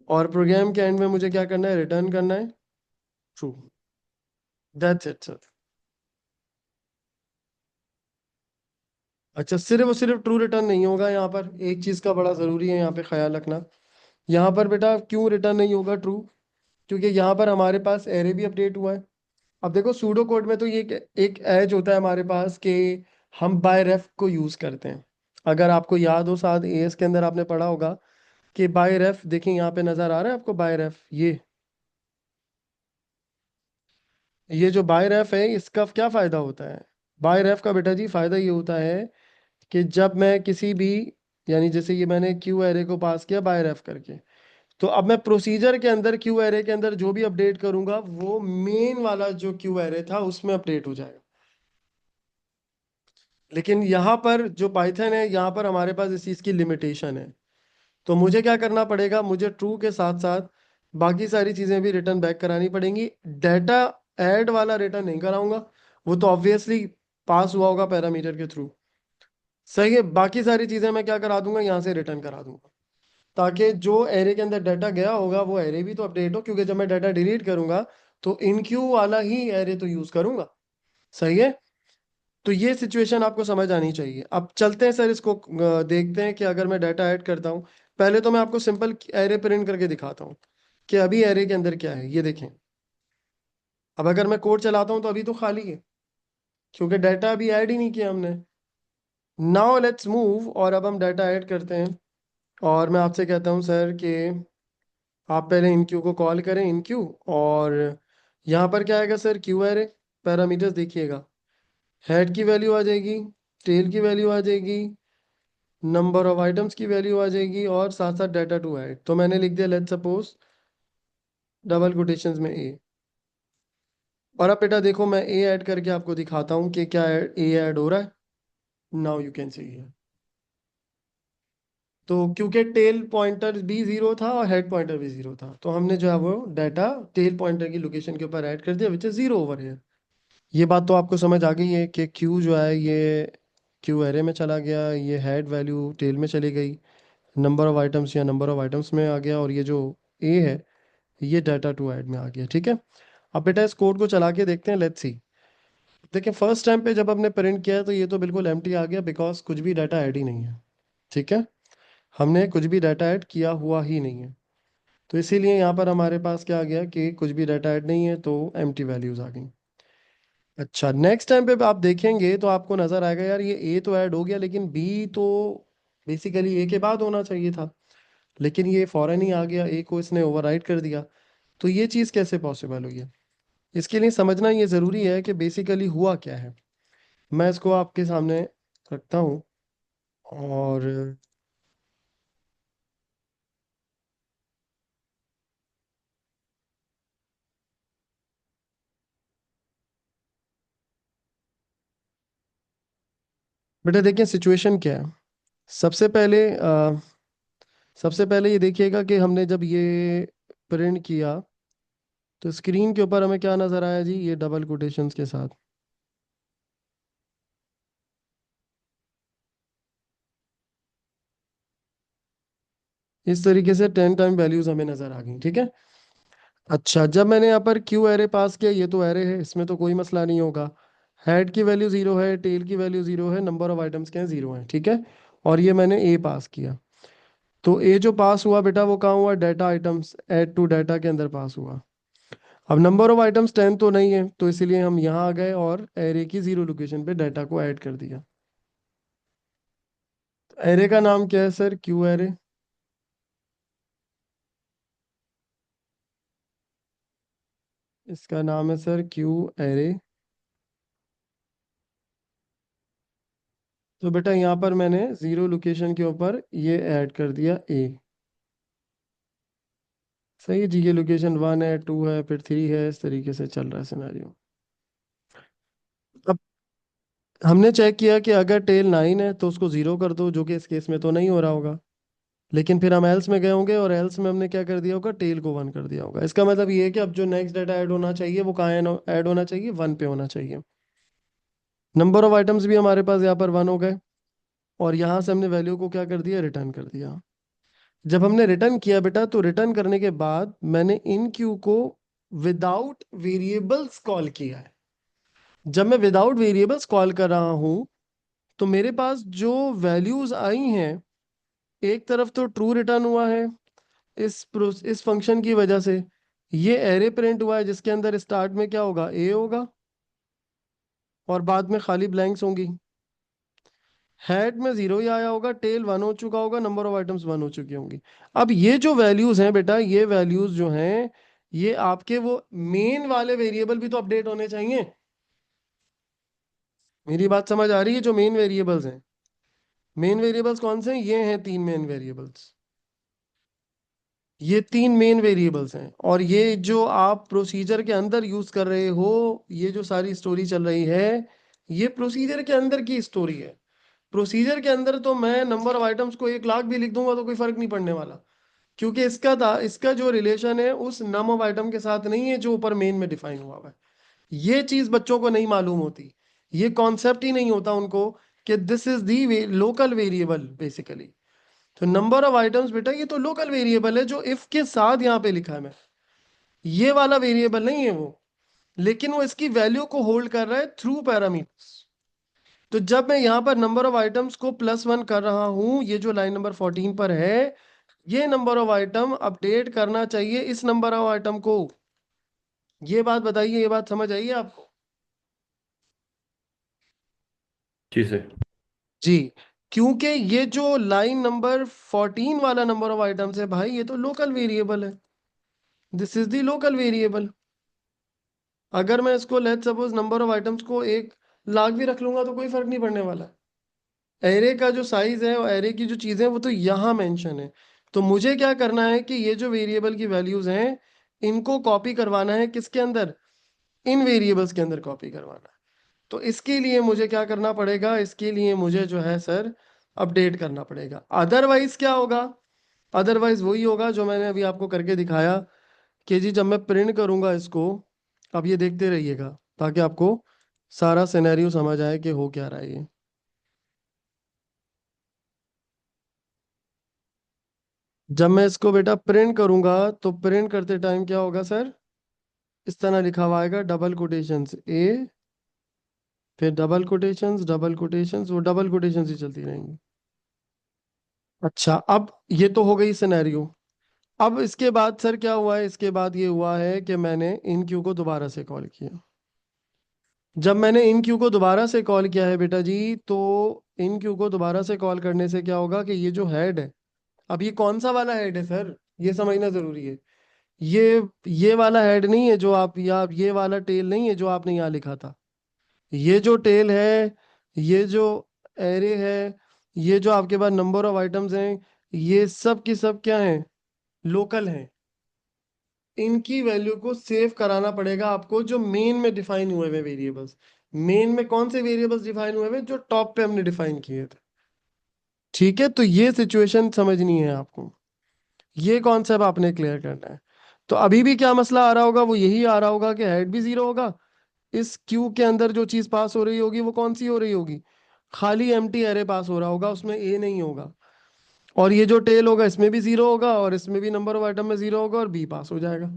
और प्रोग्राम के एंड में मुझे क्या करना है, रिटर्न करना है ट्रू। That's it sir. अच्छा, सिर्फ और सिर्फ ट्रू रिटर्न नहीं होगा यहाँ पर, एक चीज का बड़ा जरूरी है यहाँ पे ख्याल रखना। यहाँ पर बेटा क्यों रिटर्न नहीं होगा ट्रू, क्योंकि यहाँ पर हमारे पास एरे भी अपडेट हुआ है। अब देखो सूडो कोड में तो ये एक एज होता है हमारे पास कि हम बाय रेफ को यूज करते हैं। अगर आपको याद हो, साथ एएस के अंदर आपने पढ़ा होगा कि बाय रेफ, देखिए यहाँ पे नजर आ रहा है आपको बाय रेफ, ये जो बाय रेफ है इसका क्या फायदा होता है। बाय रेफ का बेटा जी फायदा ये होता है कि जब मैं किसी भी, यानी जैसे ये मैंने क्यू एरे को पास किया बाय रेफ करके, तो अब मैं प्रोसीजर के अंदर क्यू एरे के अंदर जो भी अपडेट करूंगा वो मेन वाला जो क्यू एरे था उसमें अपडेट हो जाएगा। लेकिन यहाँ पर जो पाइथन है, यहाँ पर हमारे पास इस चीज़ की लिमिटेशन है। तो मुझे क्या करना पड़ेगा, मुझे ट्रू के साथ साथ बाकी सारी चीज़ें भी रिटर्न बैक करानी पड़ेंगी। डाटा ऐड वाला रिटर्न नहीं कराऊंगा, वो तो ऑब्वियसली पास हुआ होगा पैरामीटर के थ्रू। सही है, बाकी सारी चीज़ें मैं क्या करा दूंगा, यहाँ से रिटर्न करा दूंगा, ताकि जो एरे के अंदर डाटा गया होगा वो एरे भी तो अपडेट हो, क्योंकि जब मैं डाटा डिलीट करूंगा तो इन क्यू वाला ही एरे तो यूज करूंगा। सही है। तो ये सिचुएशन आपको समझ आनी चाहिए। अब चलते हैं सर इसको देखते हैं कि अगर मैं डाटा ऐड करता हूँ, पहले तो मैं आपको सिंपल एरे प्रिंट करके दिखाता हूँ कि अभी एरे के अंदर क्या है, ये देखें। अब अगर मैं कोड चलाता हूँ तो अभी तो खाली है, क्योंकि डाटा अभी ऐड ही नहीं किया हमने। नाउ लेट्स मूव, और अब हम डाटा ऐड करते हैं। और मैं आपसे कहता हूँ सर कि आप पहले इन क्यू को कॉल करें, इन क्यू। और यहाँ पर क्या आएगा सर, क्यू एरे पैरामीटर्स देखिएगा, हेड की वैल्यू आ जाएगी, टेल की वैल्यू आ जाएगी, नंबर ऑफ आइटम्स की वैल्यू आ जाएगी, और साथ साथ डाटा टू ऐड। तो मैंने लिख दिया लेट सपोज डबल कोटेशंस में ए। और अब बेटा देखो, मैं ए ऐड करके आपको दिखाता हूँ कि क्या ए ऐड हो रहा है। नाउ यू कैन सी। तो क्योंकि टेल पॉइंटर भी जीरो था और हेड पॉइंटर भी जीरो था, तो हमने जो है वो डाटा टेल पॉइंटर की लोकेशन के ऊपर ऐड कर दिया, which is zero over here. ये बात तो आपको समझ आ गई है कि क्यू जो है ये क्यू एरे में चला गया, ये हेड वैल्यू टेल में चली गई, नंबर ऑफ आइटम्स या नंबर ऑफ आइटम्स में आ गया, और ये जो ए है ये डाटा टू ऐड में आ गया। ठीक है, अब बेटा इस कोड को चला के देखते हैं, लेट्स सी। देखिए फर्स्ट टाइम पे जब हमने प्रिंट किया है तो ये तो बिल्कुल एम्प्टी आ गया, बिकॉज कुछ भी डाटा ऐड ही नहीं है। ठीक है, हमने कुछ भी डाटा ऐड किया हुआ ही नहीं है, तो इसीलिए यहाँ पर हमारे पास क्या आ गया कि कुछ भी डाटा ऐड नहीं है, तो एम्प्टी वैल्यूज आ गई। अच्छा, नेक्स्ट टाइम पे आप देखेंगे तो आपको नजर आएगा यार ये ए तो ऐड हो गया, लेकिन बी तो बेसिकली ए के बाद होना चाहिए था, लेकिन ये फौरन ही आ गया, ए को इसने ओवरराइड कर दिया। तो ये चीज़ कैसे पॉसिबल हुई है, इसके लिए समझना ये ज़रूरी है कि बेसिकली हुआ क्या है। मैं इसको आपके सामने रखता हूँ। और बेटा देखिए सिचुएशन क्या है। सबसे पहले सबसे पहले ये देखिएगा कि हमने जब ये प्रिंट किया तो स्क्रीन के ऊपर हमें क्या नज़र आया जी, ये डबल कोटेशंस के साथ। इस तरीके से 10 टाइम वैल्यूज हमें नज़र आ गई। ठीक है, अच्छा जब मैंने यहाँ पर क्यू एरे पास किया, ये तो एरे है, इसमें तो कोई मसला नहीं होगा। हेड की वैल्यू जीरो है, टेल की वैल्यू जीरो है, नंबर ऑफ आइटम्स के हैं जीरो है। ठीक है, और ये मैंने ए पास किया, तो ए जो पास हुआ बेटा वो कहाँ हुआ, data items add to data के अंदर पास हुआ। अब नंबर ऑफ आइटम्स 10 तो नहीं है, तो इसीलिए हम यहाँ आ गए और एरे की जीरो लोकेशन पे डाटा को ऐड कर दिया। एरे का नाम क्या है सर, क्यू एरे। इसका नाम है सर क्यू एरे। तो बेटा यहाँ पर मैंने जीरो लोकेशन के ऊपर ये ऐड कर दिया ए। सही है जी, ये लोकेशन वन है, टू है, फिर थ्री है, इस तरीके से चल रहा है सिनेरियो। अब हमने चेक किया कि अगर टेल नाइन है तो उसको जीरो कर दो, जो कि इस केस में तो नहीं हो रहा होगा, लेकिन फिर हम एल्स में गए होंगे और एल्स में हमने क्या कर दिया होगा, टेल को वन कर दिया होगा। इसका मतलब ये है कि अब जो नेक्स्ट डाटा ऐड होना चाहिए वो कहाँ ऐड होना चाहिए, वन पे होना चाहिए। नंबर ऑफ आइटम्स भी हमारे पास यहाँ पर वन हो गए, और यहाँ से हमने वैल्यू को क्या कर दिया, रिटर्न कर दिया। जब हमने रिटर्न किया बेटा, तो रिटर्न करने के बाद मैंने इन क्यू को विदाउट वेरिएबल्स कॉल किया है। जब मैं विदाउट वेरिएबल्स कॉल कर रहा हूं तो मेरे पास जो वैल्यूज आई हैं, एक तरफ तो ट्रू रिटर्न हुआ है इस फंक्शन की वजह से, ये एरे प्रिंट हुआ है जिसके अंदर स्टार्ट में क्या होगा, ए होगा, और बाद में खाली ब्लैंक्स होंगी। हेड में जीरो ही आया होगा, टेल वन हो चुका होगा, नंबर ऑफ आइटम्स वन हो चुकी होंगी। अब ये जो वैल्यूज हैं बेटा, ये वैल्यूज जो हैं, ये आपके वो मेन वाले वेरिएबल भी तो अपडेट होने चाहिए। मेरी बात समझ आ रही है, जो मेन वेरिएबल्स हैं, मेन वेरिएबल्स कौन से हैं, ये हैं तीन मेन वेरिएबल्स। ये तीन मेन वेरिएबल्स हैं, और ये जो आप प्रोसीजर के अंदर यूज कर रहे हो, ये जो सारी स्टोरी चल रही है, ये प्रोसीजर के अंदर की स्टोरी है। प्रोसीजर के अंदर तो मैं नंबर ऑफ आइटम्स को 1 लाख भी लिख दूंगा तो कोई फर्क नहीं पड़ने वाला, क्योंकि इसका जो रिलेशन है उस नम ऑफ आइटम के साथ नहीं है जो ऊपर मेन में डिफाइन हुआ हुआ है। ये चीज बच्चों को नहीं मालूम होती, ये कॉन्सेप्ट ही नहीं होता उनको कि this is the local variable basically. तो नंबर ऑफ आइटम्स बेटा ये तो लोकल वेरिएबल है, जो इफ के साथ यहाँ पे लिखा है, मैं ये वाला वेरिएबल नहीं है वो, लेकिन वो इसकी वैल्यू को होल्ड कर रहा है थ्रू पैरामीटर्स। तो जब मैं यहाँ पर नंबर ऑफ आइटम्स को +1 कर रहा हूँ, ये जो लाइन नंबर 14 पर है, ये नंबर ऑफ आइटम अपडेट करना चाहिए इस नंबर ऑफ आइटम को। ये बात बताइए, ये बात समझ आई है आपको? जी सर। जी, क्योंकि ये जो लाइन नंबर 14 वाला नंबर ऑफ आइटम्स है भाई, ये तो लोकल वेरिएबल है, this is the local variable. अगर मैं इसको let suppose number of items को 1 लाख भी रख लूंगा तो कोई फर्क नहीं पड़ने वाला। एरे का जो साइज है और एरे की जो चीजें हैं वो तो यहाँ मेंशन है। तो मुझे क्या करना है कि ये जो वेरिएबल की वैल्यूज हैं, इनको कॉपी करवाना है किसके अंदर, इन वेरिएबल्स के अंदर कॉपी करवाना है। तो इसके लिए मुझे क्या करना पड़ेगा, इसके लिए मुझे जो है सर अपडेट करना पड़ेगा। अदरवाइज क्या होगा, अदरवाइज वही होगा जो मैंने अभी आपको करके दिखाया कि जी जब मैं प्रिंट करूंगा इसको, अब ये देखते रहिएगा ताकि आपको सारा सिनेरियो समझ आए कि हो क्या रहा है ये। जब मैं इसको बेटा प्रिंट करूंगा तो प्रिंट करते टाइम क्या होगा सर, इस तरह लिखा हुआ आएगा डबल कोटेशंस ए, फिर डबल कोटेशंस, वो डबल कोटेशंस ही चलती रहेंगी। अच्छा, अब ये तो हो गई सिनेरियो। अब इसके बाद सर क्या हुआ है, इसके बाद ये हुआ है कि मैंने इन क्यू को दोबारा से कॉल किया। जब मैंने इन क्यू को दोबारा से कॉल किया है बेटा जी, तो इन क्यू को दोबारा से कॉल करने से क्या होगा कि ये जो हेड है, अब ये कौन सा वाला हेड है सर, ये समझना जरूरी है। ये वाला हेड नहीं है जो आप, या ये वाला टेल नहीं है जो आपने यहाँ लिखा था। ये जो टेल है, ये जो एरे है, ये जो आपके पास नंबर ऑफ आइटम्स हैं, ये सब की सब क्या है, लोकल हैं। इनकी वैल्यू को सेव कराना पड़ेगा आपको जो मेन में डिफाइन हुए हुए वेरिएबल्स। मेन में कौन से वेरिएबल्स डिफाइन हुए हुए, जो टॉप पे हमने डिफाइन किए थे। ठीक है, तो ये सिचुएशन समझनी है आपको, ये कॉन्सेप्ट आपने क्लियर करना है। तो अभी भी क्या मसला आ रहा होगा, वो यही आ रहा होगा कि हेड भी जीरो होगा। इस क्यू के अंदर जो चीज पास हो रही होगी वो कौन सी हो रही होगी, खाली एम्प्टी एरे पास हो रहा होगा, उसमें ए नहीं होगा। और ये जो टेल होगा इसमें भी जीरो होगा, और इसमें भी नंबर ऑफ आइटम में जीरो होगा, और बी पास हो जाएगा।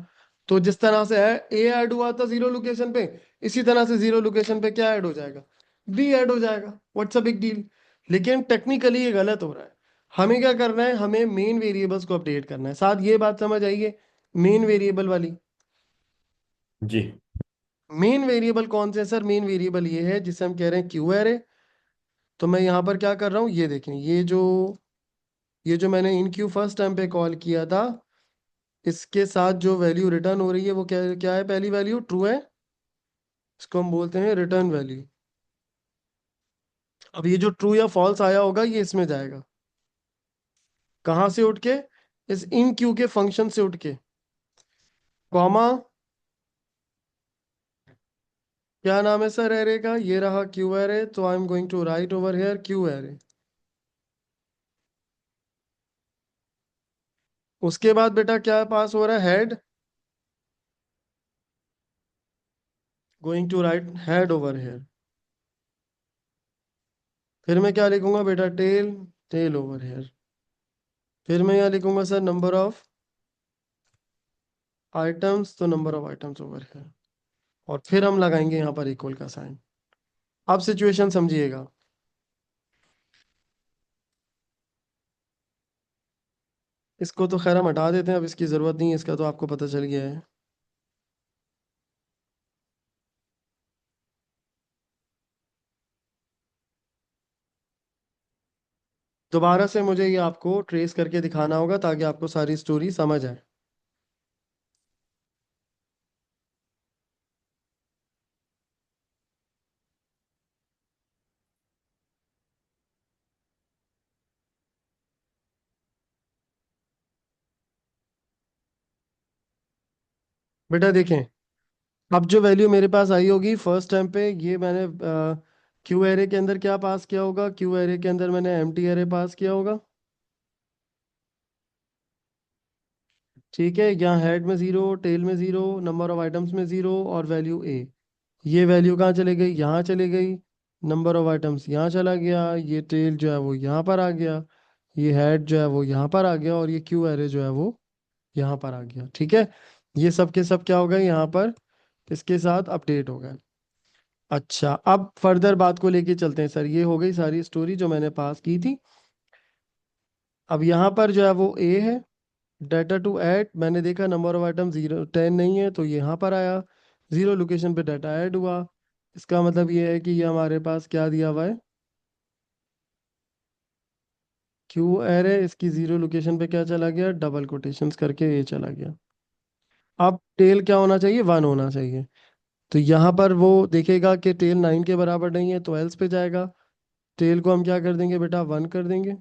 तो जिस तरह से है ए ऐड हुआ था जीरो लोकेशन पे, इसी तरह से जीरो लोकेशन पे क्या ऐड हो जाएगा, बी ऐड हो जाएगा। What's a big deal. लेकिन टेक्निकली ये गलत हो रहा है। हमें क्या करना है, हमें मेन वेरिएबल्स को अपडेट करना है। साथ ये बात समझ आइए, मेन वेरिएबल वाली। जी। मेन वेरिएबल कौन से है सर, मेन वेरिएबल ये है जिसे हम कह रहे हैं क्यू एरे। तो मैं यहाँ पर क्या कर रहा हूँ, ये देखें, ये जो मैंने इन क्यू फर्स्ट टाइम पे कॉल किया था, इसके साथ जो वैल्यू रिटर्न हो रही है वो क्या क्या है, पहली वैल्यू ट्रू है, इसको हम बोलते हैं रिटर्न वैल्यू। अब ये जो ट्रू या फॉल्स आया होगा ये इसमें जाएगा, कहाँ से उठ के, इस इन क्यू के फंक्शन से उठ के, कॉमा, क्या नाम है सर एरे का, ये रहा क्यू एरे। तो I am going to write over here queue array. उसके बाद बेटा क्या पास हो रहा है, head, going to write head over here. फिर मैं क्या लिखूंगा बेटा, टेल, टेल ओवर हेयर। फिर मैं यहाँ लिखूंगा सर नंबर ऑफ आइटम्स, तो number of items over here. और फिर हम लगाएंगे यहाँ पर इक्वल का साइन। अब सिचुएशन समझिएगा। इसको तो खैर हम हटा देते हैं, अब इसकी ज़रूरत नहीं है, इसका तो आपको पता चल गया है। दोबारा से मुझे ये आपको ट्रेस करके दिखाना होगा ताकि आपको सारी स्टोरी समझ आए। बेटा देखें, अब जो वैल्यू मेरे पास आई होगी फर्स्ट टाइम पे, ये मैंने क्यू एरे के अंदर क्या पास किया होगा, क्यू एरे के अंदर मैंने एम्प्टी एरे पास किया होगा। ठीक है, यहाँ हेड में जीरो, टेल में जीरो, नंबर ऑफ आइटम्स में जीरो, और वैल्यू ए। ये वैल्यू कहाँ चली गई, यहाँ चली गई। नंबर ऑफ आइटम्स यहाँ चला गया, ये टेल जो है वो यहाँ पर आ गया, ये हेड जो है वो यहाँ पर आ गया, और ये क्यू एरे जो है वो यहाँ पर आ गया। ठीक है, ये सब के सब क्या हो गए यहाँ पर, इसके साथ अपडेट हो गए। अच्छा, अब फर्दर बात को लेके चलते हैं सर। ये हो गई सारी स्टोरी जो मैंने पास की थी। अब यहाँ पर जो है वो ए है, डाटा टू ऐड, मैंने देखा नंबर ऑफ आइटम 10 नहीं है, तो ये यहाँ पर आया, जीरो लोकेशन पे डाटा ऐड हुआ। इसका मतलब ये है कि ये हमारे पास क्या दिया हुआ है, क्यू एरे, इसकी जीरो लोकेशन पे क्या चला गया, डबल कोटेशंस करके ये चला गया। अब टेल क्या होना चाहिए, 1 होना चाहिए। तो यहाँ पर वो देखेगा कि टेल 9 के बराबर नहीं है, तो एल्स पे जाएगा। टेल को हम क्या कर देंगे बेटा, 1 कर देंगे।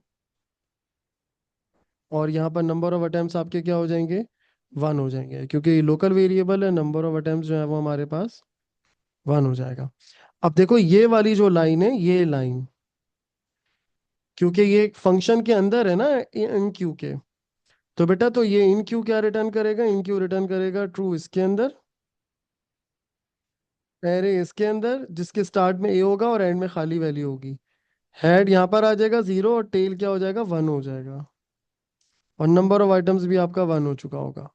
और यहाँ पर नंबर ऑफ अटेम्प्ट्स आपके क्या हो जाएंगे, 1 हो जाएंगे, क्योंकि लोकल वेरिएबल है, नंबर ऑफ अटेम्प्ट्स जो है वो हमारे पास वन हो जाएगा। अब देखो ये वाली जो लाइन है, ये लाइन, क्योंकि ये फंक्शन के अंदर है ना इन क्यू के, तो बेटा तो ये इन क्यू क्या रिटर्न करेगा, इन क्यू रिटर्न करेगा ट्रू इसके अंदर, एरे इसके अंदर, जिसके स्टार्ट में ए होगा और एंड में खाली वैल्यू होगी। हेड यहाँ पर आ जाएगा जीरो और टेल क्या हो जाएगा, वन हो जाएगा। और नंबर ऑफ आइटम्स भी आपका वन हो चुका होगा।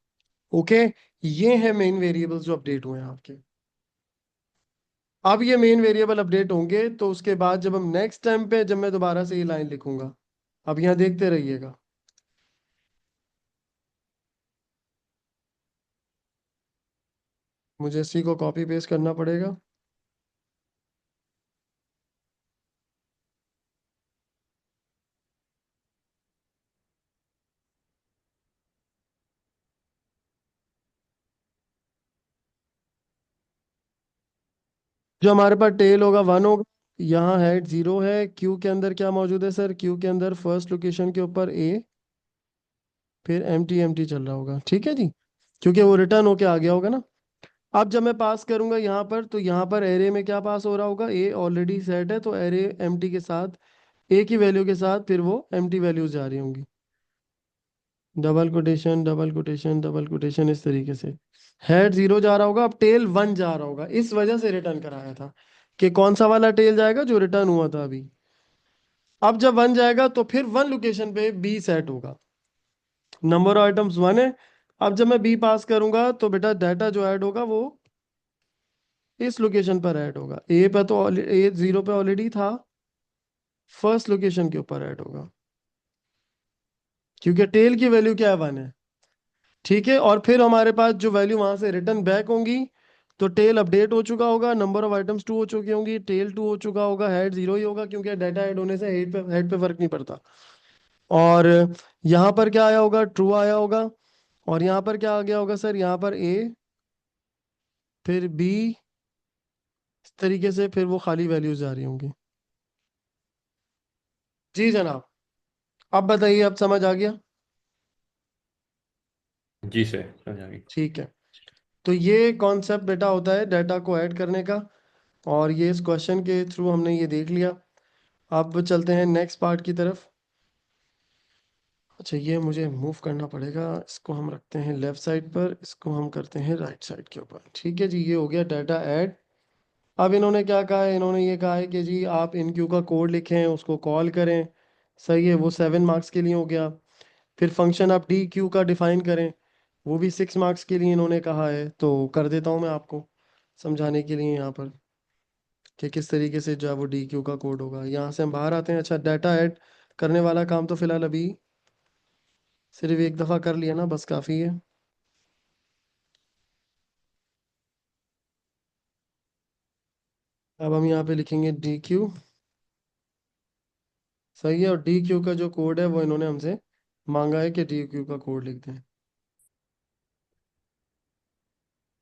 ओके, ये है मेन वेरिएबल्स जो अपडेट हुए हैं आपके। अब ये मेन वेरिएबल अपडेट होंगे तो उसके बाद जब हम नेक्स्ट टाइम पे, जब मैं दोबारा से ये लाइन लिखूंगा, अब यहाँ देखते रहिएगा। मुझे इसी को कॉपी पेस्ट करना पड़ेगा। जो हमारे पास टेल होगा वन होगा, यहाँ हेड जीरो है, क्यू के अंदर क्या मौजूद है सर, क्यू के अंदर फर्स्ट लोकेशन के ऊपर ए, फिर एम टी एम टी चल रहा होगा, ठीक है जी, क्योंकि वो रिटर्न होके आ गया होगा ना। अब जब मैं पास करूंगा यहाँ पर, तो यहाँ पर एरे में क्या पास हो रहा होगा, ए ऑलरेडी सेट है, तो एरे एम टी के साथ, ए की वैल्यू के साथ फिर वो एम टी वैल्यूज जा रही होंगी, double quotation double quotation double quotation, इस तरीके से। हेड जीरो जा रहा होगा, अब टेल वन जा रहा होगा, इस वजह से रिटर्न कराया था कि कौन सा वाला टेल जाएगा, जो रिटर्न हुआ था अभी। अब जब वन जाएगा तो फिर वन लोकेशन पे बी सेट होगा, नंबर ऑफ आइटम्स वन है। अब जब मैं बी पास करूंगा तो बेटा डाटा जो ऐड होगा वो इस लोकेशन पर ऐड होगा, ए पे तो ए जीरो पे ऑलरेडी था, फर्स्ट लोकेशन के ऊपर ऐड होगा, क्योंकि टेल की वैल्यू क्या है, वन है। ठीक है, और फिर हमारे पास जो वैल्यू वहां से रिटर्न बैक होंगी, तो टेल अपडेट हो चुका होगा, नंबर ऑफ आइटम्स टू हो चुकी होंगी, टेल टू हो चुका होगा, हेड जीरो ही होगा, क्योंकि डाटा ऐड होने से हेड पे फर्क नहीं पड़ता। और यहाँ पर क्या आया होगा, ट्रू आया होगा। और यहाँ पर क्या आ गया होगा सर, यहाँ पर ए, फिर बी, इस तरीके से फिर वो खाली वैल्यूज आ रही होंगी। जी जनाब, अब बताइए, अब समझ आ गया। जी सर, समझ आ गई। ठीक है, तो ये कॉन्सेप्ट बेटा होता है डाटा को ऐड करने का, और ये इस क्वेश्चन के थ्रू हमने ये देख लिया। अब चलते हैं नेक्स्ट पार्ट की तरफ। अच्छा, ये मुझे मूव करना पड़ेगा, इसको हम रखते हैं लेफ्ट साइड पर, इसको हम करते हैं राइट साइड के ऊपर। ठीक है जी, ये हो गया डाटा ऐड। अब इन्होंने क्या कहा है, इन्होंने ये कहा है कि जी आप इन क्यू का कोड लिखें, उसको कॉल करें। सही है, वो 7 मार्क्स के लिए हो गया। फिर फंक्शन आप डी क्यू का डिफाइन करें, वो भी 6 मार्क्स के लिए इन्होंने कहा है, तो कर देता हूँ मैं आपको समझाने के लिए यहाँ पर कि किस तरीके से जो है वो डी क्यू का कोड होगा। यहाँ से हम बाहर आते हैं। अच्छा, डाटा ऐड करने वाला काम तो फिलहाल अभी सिर्फ एक दफ़ा कर लिया ना, बस काफ़ी है। अब हम यहाँ पे लिखेंगे डी क्यू। सही है, और डी क्यू का जो कोड है वो इन्होंने हमसे मांगा है कि डी क्यू का कोड लिख दें।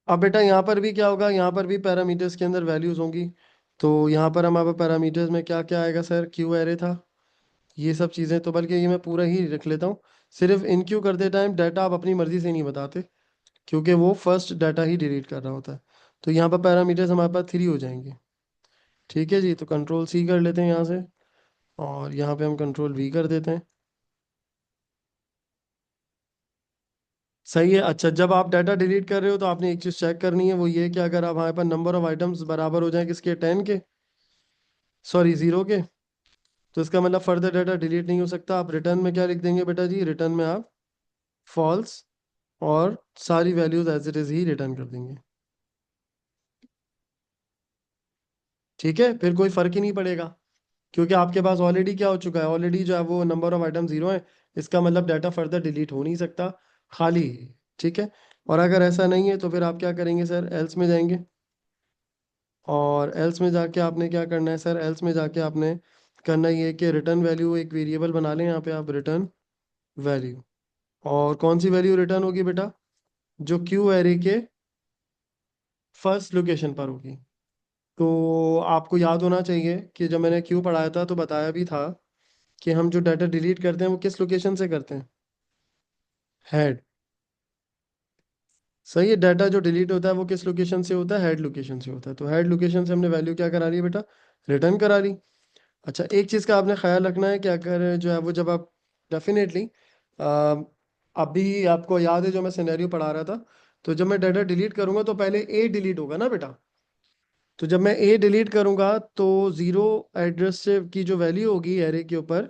अब बेटा यहाँ पर भी क्या होगा, यहाँ पर भी पैरामीटर्स के अंदर वैल्यूज होंगी। तो यहाँ पर हमारे पैरामीटर्स में क्या क्या आएगा सर, क्यू एरे था, ये सब चीज़ें, तो बल्कि ये मैं पूरा ही रख लेता हूँ। सिर्फ इन क्यू करते टाइम डाटा आप अपनी मर्जी से नहीं बताते, क्योंकि वो फर्स्ट डाटा ही डिलीट कर रहा होता है। तो यहाँ पर पैरामीटर्स हमारे पास 3 हो जाएंगे। ठीक है जी, तो कंट्रोल सी कर लेते हैं यहाँ से, और यहाँ पे हम कंट्रोल वी कर देते हैं। सही है। अच्छा, जब आप डाटा डिलीट कर रहे हो तो आपने एक चीज़ चेक करनी है, वो ये कि अगर आप हमारे पास नंबर ऑफ आइटम्स बराबर हो जाए किसके, 10 के, सॉरी 0 के, तो इसका मतलब फर्दर डाटा डिलीट नहीं हो सकता। आप रिटर्न में क्या लिख देंगे बेटा जी, रिटर्न में आप फॉल्स, और सारी वैल्यूज एज इट इज ही रिटर्न कर देंगे। ठीक है, फिर कोई फर्क ही नहीं पड़ेगा, क्योंकि आपके पास ऑलरेडी क्या हो चुका है, ऑलरेडी जो है वो नंबर ऑफ आइटम 0 है। इसका मतलब डाटा फर्दर डिलीट हो नहीं सकता, खाली है। ठीक है, और अगर ऐसा नहीं है तो फिर आप क्या करेंगे सर, एल्स में जाएंगे, और एल्स में जाके आपने क्या करना है सर, एल्स में जाके आपने करना ये कि रिटर्न वैल्यू एक वेरिएबल बना लें, यहाँ पे आप रिटर्न वैल्यू, और कौन सी वैल्यू रिटर्न होगी बेटा, जो क्यू एरे के फर्स्ट लोकेशन पर होगी। तो आपको याद होना चाहिए कि जब मैंने क्यू पढ़ाया था तो बताया भी था कि हम जो डाटा डिलीट करते हैं वो किस लोकेशन से करते हैं, हेड। सही है। डाटा जो डिलीट होता है वो किस लोकेशन से होता है? हेड लोकेशन से होता है। तो हेड लोकेशन से हमने वैल्यू क्या करा ली बेटा? रिटर्न करा ली। अच्छा, एक चीज़ का आपने ख्याल रखना है कि अगर जो है वो जब आप डेफिनेटली अभी आपको याद है जो मैं सिनेरियो पढ़ा रहा था, तो जब मैं डाटा डिलीट करूंगा तो पहले ए डिलीट होगा ना बेटा। तो जब मैं ए डिलीट करूंगा तो जीरो एड्रेस से की जो वैल्यू होगी एरे के ऊपर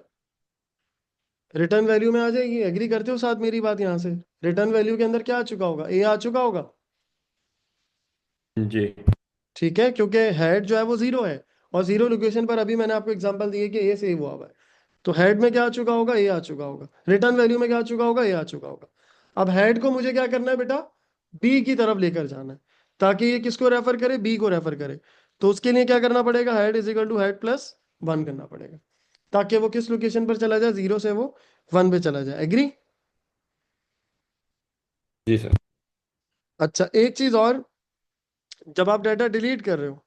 रिटर्न वैल्यू में आ जाएगी। एग्री करते हो साथ मेरी बात? यहाँ से रिटर्न वैल्यू के अंदर क्या आ चुका होगा? ए आ चुका होगा। जी ठीक है, क्योंकि हेड जो है वो जीरो है, और जीरो लोकेशन पर अभी मैंने आपको एग्जांपल दिए कि ए सेव हुआ हुआ है। तो हेड में क्या आ चुका होगा? ए आ चुका होगा। रिटर्न वैल्यू में क्या आ चुका होगा? ए आ चुका होगा। अब हेड को मुझे क्या करना है बेटा? बी की तरफ लेकर जाना है, ताकि ये किसको रेफर करे? बी को रेफर करे। तो उसके लिए क्या करना पड़ेगा? Head is equal to head plus one करना पड़ेगा, ताकि वो किस लोकेशन पर चला जाए? जीरो से वो वन पे चला जाए। एग्री? जी सर। अच्छा, एक चीज और, जब आप डाटा डिलीट कर रहे हो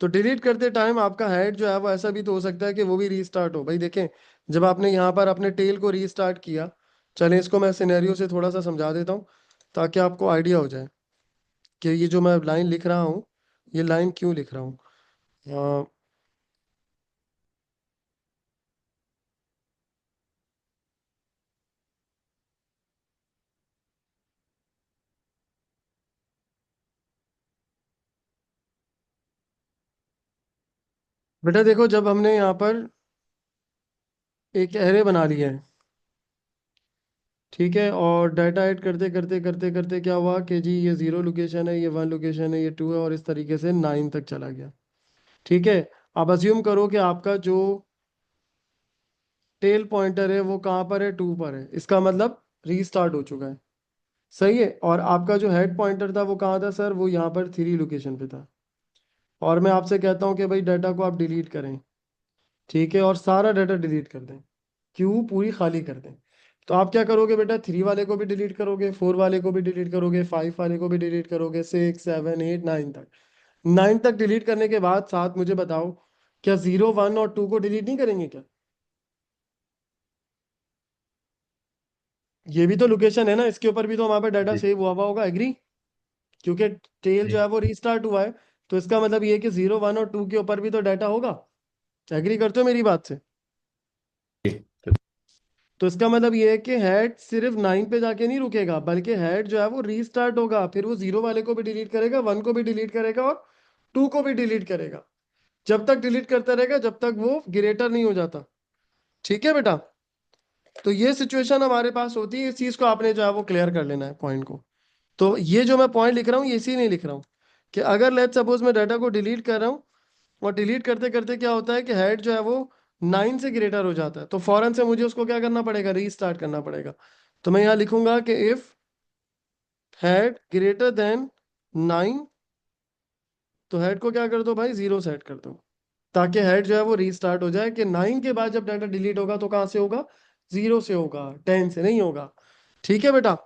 तो डिलीट करते टाइम आपका हेड जो है वो ऐसा भी तो हो सकता है कि वो भी रीस्टार्ट हो। भाई देखें, जब आपने यहाँ पर अपने टेल को रीस्टार्ट किया, चलें इसको मैं सिनेरियो से थोड़ा सा समझा देता हूँ ताकि आपको आइडिया हो जाए कि ये जो मैं लाइन लिख रहा हूँ, ये लाइन क्यों लिख रहा हूँ। अ, बेटा देखो, जब हमने यहाँ पर एक एरे बना लिया है, ठीक है, और डाटा ऐड करते करते करते करते क्या हुआ कि जी ये जीरो लोकेशन है, ये वन लोकेशन है, ये टू है, और इस तरीके से नाइन तक चला गया। ठीक है, अब अज्यूम करो कि आपका जो टेल पॉइंटर है वो कहाँ पर है? टू पर है। इसका मतलब रीस्टार्ट हो चुका है। सही है। और आपका जो हेड पॉइंटर था वो कहाँ था सर? वो यहाँ पर थ्री लोकेशन पे था। और मैं आपसे कहता हूँ कि भाई डाटा को आप डिलीट करें, ठीक है, और सारा डाटा डिलीट कर दें, क्यू पूरी खाली कर दें। तो आप क्या करोगे बेटा? थ्री वाले को भी डिलीट करोगे, फोर वाले को भी डिलीट करोगे, फाइव वाले को भी डिलीट करोगे, सिक्स सेवन एट नाइन तक। नाइन तक डिलीट करने के बाद साथ मुझे बताओ, क्या जीरो वन और टू को डिलीट नहीं करेंगे क्या? ये भी तो लोकेशन है ना, इसके ऊपर भी तो हमारे पे डाटा जी सेव हुआ होगा। एग्री? क्योंकि टेल जो जी है वो रीस्टार्ट हुआ है, तो इसका मतलब ये है कि जीरो वन और टू के ऊपर भी तो डाटा होगा। एग्री करते हो मेरी बात से? जी। तो इसका मतलब ये है कि हेड सिर्फ नाइन पे जाके नहीं रुकेगा, बल्कि हेड जो है वो रीस्टार्ट होगा, फिर वो जीरो वाले को भी डिलीट करेगा, वन को भी डिलीट करेगा, और टू को भी डिलीट करेगा। जब तक डिलीट करता रहेगा जब तक वो ग्रेटर नहीं हो जाता। ठीक है बेटा? तो ये सिचुएशन हमारे पास होती है, इस चीज को आपने जो है वो क्लियर कर लेना है पॉइंट को। तो ये जो मैं पॉइंट लिख रहा हूँ ये इसीलिए लिख रहा हूँ कि अगर लेट सपोज मैं डाटा को डिलीट कर रहा हूँ, और डिलीट करते करते क्या होता है कि हेड जो है वो नाइन से ग्रेटर हो जाता है, तो फौरन से मुझे उसको क्या करना पड़ेगा? रीस्टार्ट करना पड़ेगा। तो मैं यहाँ लिखूंगा कि if head greater than nine, तो हेड को क्या कर दो भाई? जीरो सेट कर दो, ताकि हेड जो है वो रीस्टार्ट हो जाए कि नाइन के बाद जब डाटा डिलीट होगा तो कहाँ से होगा? जीरो से होगा, टेन से नहीं होगा। ठीक है बेटा?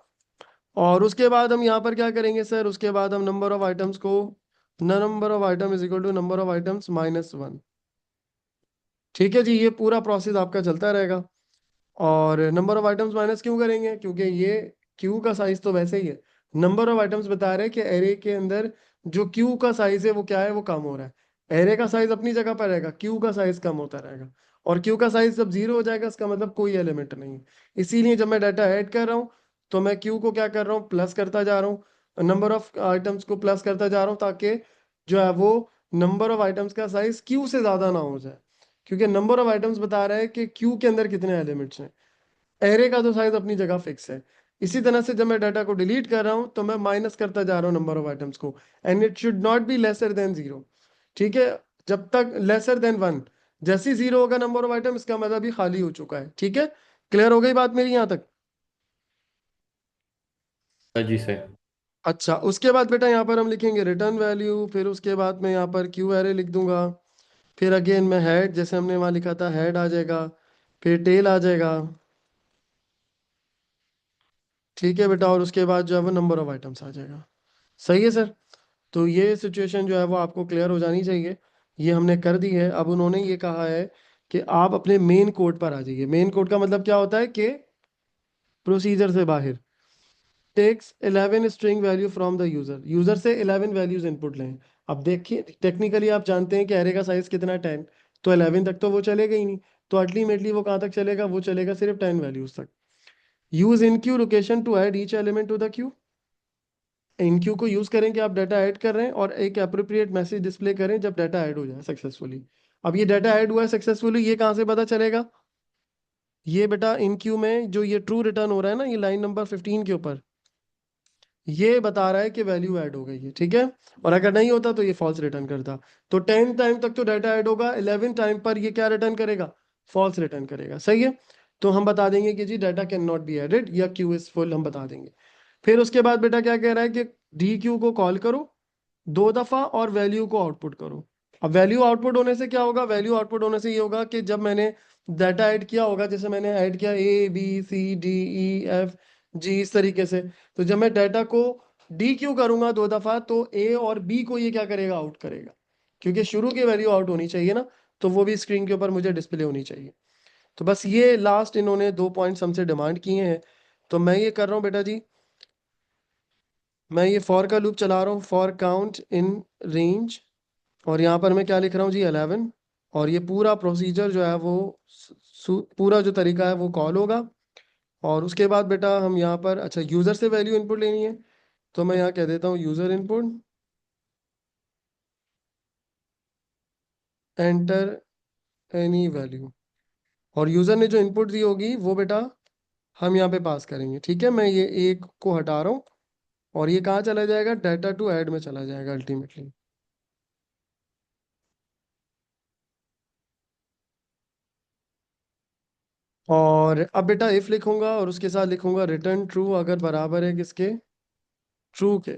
और उसके बाद हम यहाँ पर क्या करेंगे सर? उसके बाद हम नंबर ऑफ आइटम्स को, number of item is equal to number of items minus one. ठीक है जी, ये पूरा प्रोसेस आपका चलता रहेगा। और नंबर ऑफ आइटम्स माइनस क्यों करेंगे? क्योंकि ये क्यू का साइज तो वैसे ही है। नंबर ऑफ आइटम्स बता रहे हैं कि एरे के अंदर जो क्यू का साइज है वो क्या है? वो कम हो रहा है। एरे का साइज अपनी जगह पर रहेगा, क्यू का साइज कम होता रहेगा। और क्यू का साइज जब जीरो हो जाएगा इसका मतलब कोई एलिमेंट नहीं है। इसीलिए जब मैं डाटा ऐड कर रहा हूँ तो मैं क्यू को क्या कर रहा हूँ? प्लस करता जा रहा हूँ, नंबर ऑफ आइटम्स को प्लस करता जा रहा हूँ, ताकि जो है वो नंबर ऑफ आइटम्स का साइज क्यू से ज्यादा ना हो जाए। क्योंकि नंबर ऑफ आइटम्स बता रहा है कि क्यू के अंदर कितने एलिमेंट्स हैं। एरे का तो साइज अपनी जगह फिक्स है। इसी तरह से जब मैं डाटा को डिलीट कर रहा हूं तो मैं माइनस करता जा रहा हूं नंबर ऑफ आइटम्स को, and it should not be lesser than zero. ठीक है? जब तक लेसर देन वन, जैसे जीरो होगा नंबर ऑफ आइटम, इसका मतलब भी खाली हो चुका है। ठीक है? क्लियर हो गई बात मेरी यहां तक? जी सर। अच्छा, उसके बाद बेटा यहाँ पर हम लिखेंगे रिटर्न वैल्यू, फिर उसके बाद मैं यहाँ पर क्यू एरे लिख दूंगा, फिर अगेन मैं हेड, जैसे हमने वहां लिखा था हेड आ जाएगा, फिर टेल आ जाएगा। ठीक है बेटा? और उसके बाद जो है वो नंबर ऑफ आइटम्स आ जाएगा। सही है सर? तो ये सिचुएशन जो है वो आपको क्लियर हो जानी चाहिए। ये हमने कर दी है। अब उन्होंने ये कहा है कि आप अपने मेन कोड पर आ जाइए। मेन कोड का मतलब क्या होता है? कि प्रोसीजर से बाहर। Takes 11 string value from the user, user से 11 वैल्यूज इनपुट लें। अब देखिए टेक्निकली आप जानते हैं कि एरे का साइज कितना है 10, तो 11 तक तो वो चलेगा ही नहीं, तो अल्टीमेटली वो कहाँ तक चलेगा, वो चलेगा सिर्फ 10 वैल्यूज तक। Use enqueue location to add each element to the queue. Enqueue को यूज करें कि आप डाटा ऐड कर रहे हैं और एक अप्रोप्रिएट मैसेज डिस्प्ले करें जब डाटा ऐड हो जाए सक्सेसफुली। अब ये डाटा ऐड हुआ है सक्सेसफुली, ये कहाँ से पता चलेगा, ये बेटा इन क्यू में जो ये ट्रू रिटर्न हो रहा है ना, ये लाइन नंबर 15 के ऊपर ये बता रहा है कि वैल्यू ऐड हो गई है, ठीक है। और अगर नहीं होता तो ये फॉल्स रिटर्न करता। तो 10 टाइम तक तो डाटा ऐड होगा, 11 टाइम पर ये क्या रिटर्न करेगा, फॉल्स रिटर्न करेगा, सही है। तो हम बता देंगे कि जी data can not be added या क्यू इज फुल, हम बता देंगे। फिर उसके बाद बेटा क्या कह रहा है कि डी क्यू को कॉल करो 2 दफा और वैल्यू को आउटपुट करो। अब वैल्यू आउटपुट होने से क्या होगा, वैल्यू आउटपुट होने से ये होगा कि जब मैंने डाटा ऐड किया होगा, जैसे मैंने ऐड किया A B C D E F G इस तरीके से, तो जब मैं डाटा को डी क्यू करूंगा 2 दफा तो ए और बी को ये क्या करेगा, आउट करेगा, क्योंकि शुरू की वैल्यू आउट होनी चाहिए ना, तो वो भी स्क्रीन के ऊपर मुझे डिस्प्ले होनी चाहिए। तो बस ये लास्ट इन्होंने 2 पॉइंट्स हमसे डिमांड किए हैं। तो मैं ये कर रहा हूँ बेटा जी, मैं ये फॉर का लूप चला रहा हूँ, फॉर काउंट इन रेंज, और यहाँ पर मैं क्या लिख रहा हूँ जी 11। और ये पूरा प्रोसीजर जो है वो पूरा जो तरीका है वो कॉल होगा। और उसके बाद बेटा हम यहाँ पर अच्छा यूज़र से वैल्यू इनपुट लेनी है, तो मैं यहाँ कह देता हूँ user input enter any value, और यूज़र ने जो इनपुट दी होगी वो बेटा हम यहाँ पे पास करेंगे, ठीक है। मैं ये एक को हटा रहा हूँ और ये कहाँ चला जाएगा, डाटा टू ऐड में चला जाएगा अल्टीमेटली। और अब बेटा इफ लिखूंगा और उसके साथ लिखूंगा रिटर्न ट्रू अगर बराबर है किसके, ट्रू के।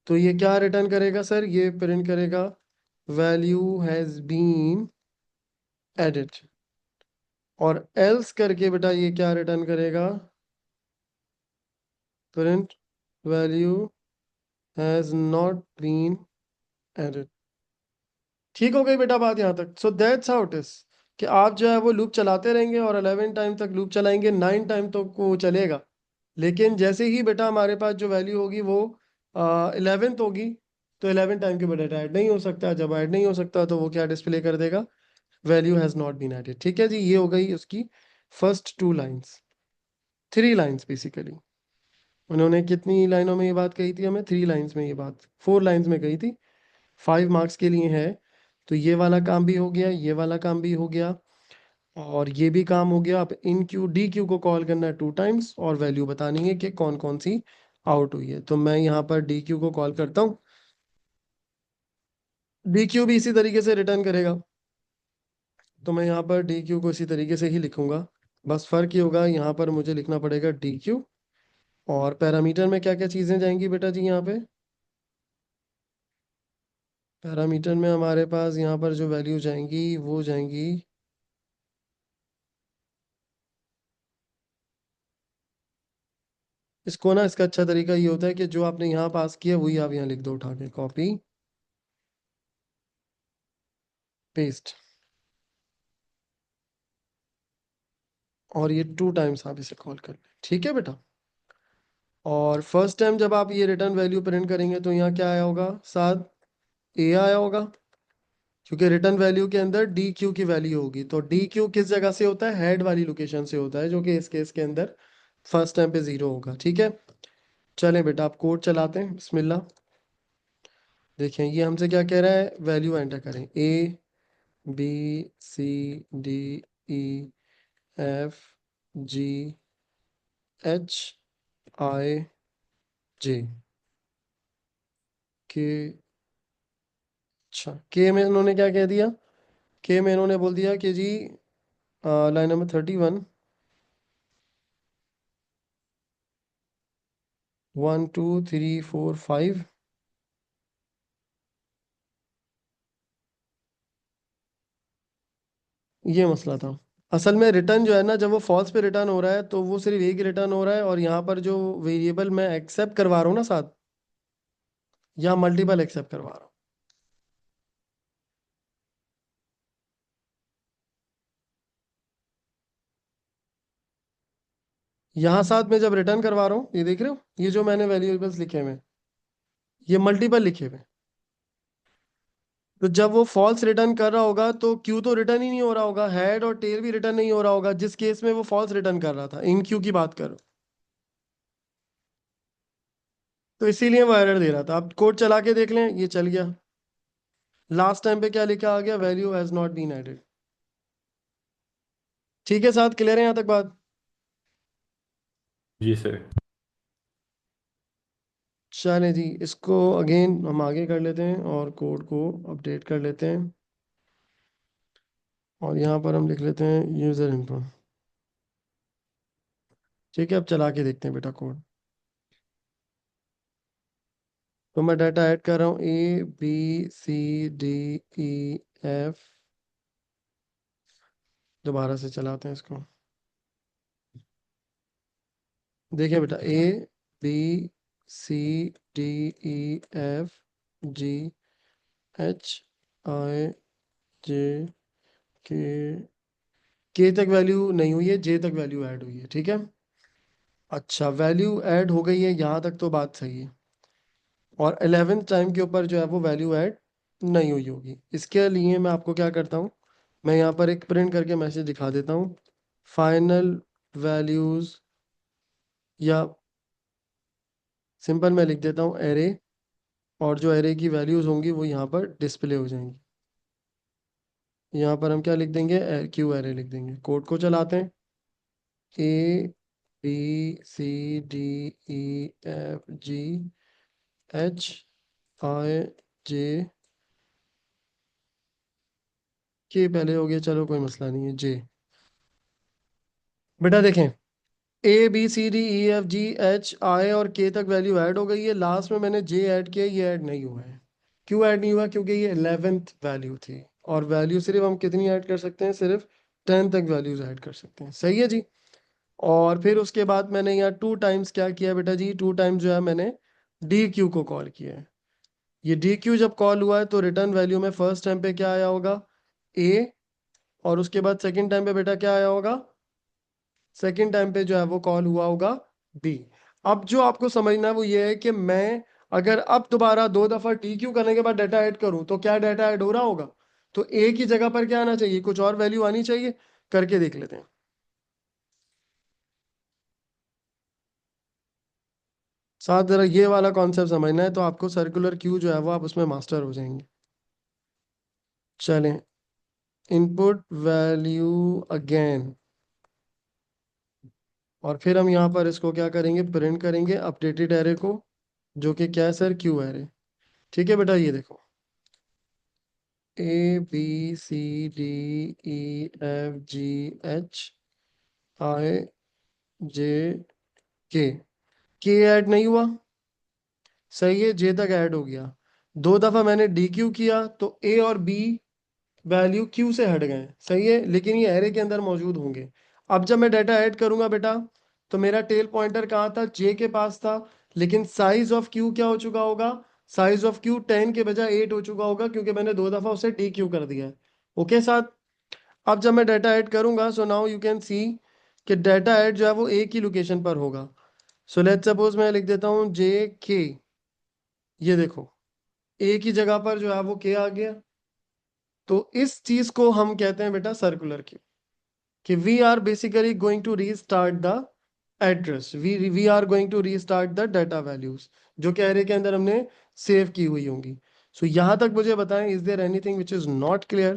तो ये क्या रिटर्न करेगा सर, ये प्रिंट करेगा वैल्यू हैज बीन एडिड। और एल्स करके बेटा ये क्या रिटर्न करेगा, print value has not been added. ठीक हो गई बेटा बात यहाँ तक। So that's how it is कि आप जो है वो लूप चलाते रहेंगे और 11 टाइम तक लूप चलाएंगे, 9 टाइम तक वो चलेगा। लेकिन जैसे ही बेटा हमारे पास जो वैल्यू होगी वो 11th होगी, तो 11 टाइम के बाद डाटा ऐड नहीं हो सकता। जब ऐड नहीं हो सकता तो वो क्या डिस्प्ले कर देगा, value has not been added. ठीक है जी, ये हो गई उसकी फर्स्ट 2 लाइन्स, 3 लाइन्स बेसिकली। उन्होंने कितनी लाइनों में ये बात कही थी, हमें 3 लाइन्स में ये बात, 4 लाइन्स में कही थी, 5 मार्क्स के लिए है। तो ये वाला काम भी हो गया, ये वाला काम भी हो गया, और ये भी काम हो गया। अब इन क्यू डी क्यू को कॉल करना है 2 टाइम्स और वैल्यू बतानी है कि कौन कौन सी आउट हुई है। तो मैं यहाँ पर डी क्यू को कॉल करता हूँ, डी क्यू भी इसी तरीके से रिटर्न करेगा। तो मैं यहाँ पर डी क्यू को इसी तरीके से ही लिखूंगा, बस फर्क ये होगा यहाँ पर मुझे लिखना पड़ेगा डी क्यू। और पैरामीटर में क्या क्या चीज़ें जाएंगी बेटा जी, यहाँ पे पैरामीटर में हमारे पास यहाँ पर जो वैल्यू जाएंगी वो जाएंगी, इसको ना इसका अच्छा तरीका ये होता है कि जो आपने यहाँ पास किया वही आप यहाँ लिख दो, उठा के कॉपी पेस्ट, और ये 2 टाइम्स आप इसे कॉल कर लें, ठीक है बेटा। और फर्स्ट टाइम जब आप ये रिटर्न वैल्यू प्रिंट करेंगे तो यहाँ क्या आया होगा, साथ ए आया होगा, क्योंकि रिटर्न वैल्यू के अंदर डी क्यू की वैल्यू होगी। तो डी क्यू किस जगह से होता है, हेड वाली लोकेशन से होता है, जो कि इस केस के अंदर फर्स्ट टाइम पे 0 होगा, ठीक है। चलें बेटा आप कोड चलाते हैं, बिस्मिल्लाह। देखें ये हमसे क्या कह रहा है, वैल्यू एंटर करें A B C D E F G H I J के। अच्छा के में इन्होंने क्या कह दिया, के में इन्होंने बोल दिया कि जी लाइन नंबर 31 1 2 3 4 5, ये मसला था। असल में रिटर्न जो है ना, जब वो फॉल्स पे रिटर्न हो रहा है तो वो सिर्फ एक रिटर्न हो रहा है, और यहाँ पर जो वेरिएबल मैं एक्सेप्ट करवा रहा हूँ ना साथ, यहाँ मल्टीपल एक्सेप्ट करवा रहा हूँ। यहाँ साथ में जब रिटर्न करवा रहा हूँ, ये देख रहे हो, ये जो मैंने वेरिएबल्स लिखे हुए हैं, ये मल्टीपल लिखे हुए हैं। तो जब वो फॉल्स रिटर्न कर रहा होगा तो क्यू तो रिटर्न ही नहीं हो रहा होगा, हेड और टेल भी रिटर्न नहीं हो रहा होगा, जिस केस में वो फॉल्स रिटर्न कर रहा था, इन क्यू की बात करो। तो इसीलिए वो एरर दे रहा था। अब कोड चला के देख लें, ये चल गया। लास्ट टाइम पे क्या लिखा आ गया, value has not been added. ठीक है, साथ क्लियर है यहाँ तक बात? जी सर। चलें जी, इसको अगेन हम आगे कर लेते हैं और कोड को अपडेट कर लेते हैं। और यहाँ पर हम लिख लेते हैं यूज़र इनपुट। ठीक है, अब चला के देखते हैं बेटा कोड। तो मैं डाटा ऐड कर रहा हूँ, ABCDEF। दोबारा से चलाते हैं इसको। देखिए बेटा, ABCDEFGHIJ के तक वैल्यू नहीं हुई है, जे तक वैल्यू ऐड हुई है। ठीक है, अच्छा वैल्यू ऐड हो गई है, यहाँ तक तो बात सही है। और 11th टाइम के ऊपर जो है वो वैल्यू ऐड नहीं हुई होगी। इसके लिए मैं आपको क्या करता हूँ, मैं यहाँ पर एक प्रिंट करके मैसेज दिखा देता हूँ, फाइनल वैल्यूज, या सिंपल मैं लिख देता हूँ एरे, और जो एरे की वैल्यूज होंगी वो यहाँ पर डिस्प्ले हो जाएंगी। यहाँ पर हम क्या लिख देंगे, क्यू एरे लिख देंगे। कोड को चलाते हैं, ABCDEFGHIJ के पहले हो गया, चलो कोई मसला नहीं है, जे। बेटा देखें, ABCDEFGHI और के तक वैल्यू ऐड हो गई है, लास्ट में मैंने जे ऐड किया, ये ऐड नहीं हुआ है। क्यों ऐड नहीं हुआ, क्योंकि ये 11th वैल्यू थी, और वैल्यू सिर्फ हम कितनी ऐड कर सकते हैं, सिर्फ 10 तक वैल्यूज ऐड कर सकते हैं। सही है जी। और फिर उसके बाद मैंने यहाँ 2 टाइम्स क्या किया बेटा जी, 2 टाइम्स जो है मैंने डी क्यू को कॉल किया है। ये डी क्यू जब कॉल हुआ है तो रिटर्न वैल्यू में फर्स्ट टाइम पे क्या आया होगा, ए, और उसके बाद सेकंड टाइम पे बेटा क्या आया होगा, सेकंड टाइम पे जो है वो कॉल हुआ होगा बी। अब जो आपको समझना है वो ये है कि मैं अगर अब दोबारा 2 दफा टी क्यू करने के बाद डाटा ऐड करूं तो क्या डाटा ऐड हो रहा होगा, तो ए की जगह पर क्या आना चाहिए, कुछ और वैल्यू आनी चाहिए। करके देख लेते हैं। साथ जरा ये वाला कॉन्सेप्ट समझना है तो आपको सर्कुलर क्यू जो है वो आप उसमें मास्टर हो जाएंगे। चलें, इनपुट वैल्यू अगेन, और फिर हम यहाँ पर इसको क्या करेंगे, प्रिंट करेंगे अपडेटेड एरे को, जो कि क्या है सर, क्यू एरे। ठीक है बेटा, ये देखो, ABCDEFGHIJ, के ऐड नहीं हुआ, सही है, जे तक ऐड हो गया। 2 दफा मैंने डी क्यू किया तो ए और बी वैल्यू क्यू से हट गए, सही है, लेकिन ये एरे के अंदर मौजूद होंगे। अब जब मैं डाटा ऐड करूंगा बेटा, तो मेरा टेल पॉइंटर कहाँ था, जे के पास था, लेकिन साइज ऑफ क्यू क्या हो चुका होगा, साइज ऑफ क्यू 10 के बजाय 8 हो चुका होगा, क्योंकि मैंने 2 दफा उसे डी क्यू कर दिया है। ओके साथ, अब जब मैं डाटा ऐड करूंगा, so now you can see कि डाटा ऐड जो है वो एक ही लोकेशन पर होगा। सो लेट्स सपोज मैं लिख देता हूँ जे के, ये देखो, ए की जगह पर जो है वो के आ गया। तो इस चीज को हम कहते हैं बेटा सर्कुलर क्यू, कि we are basically going to restart the address, we are going to restart the data values, जो कि एरे के अंदर हमने सेव की हुई होंगी। सो यहाँ तक मुझे बताएं, is there anything which is not clear,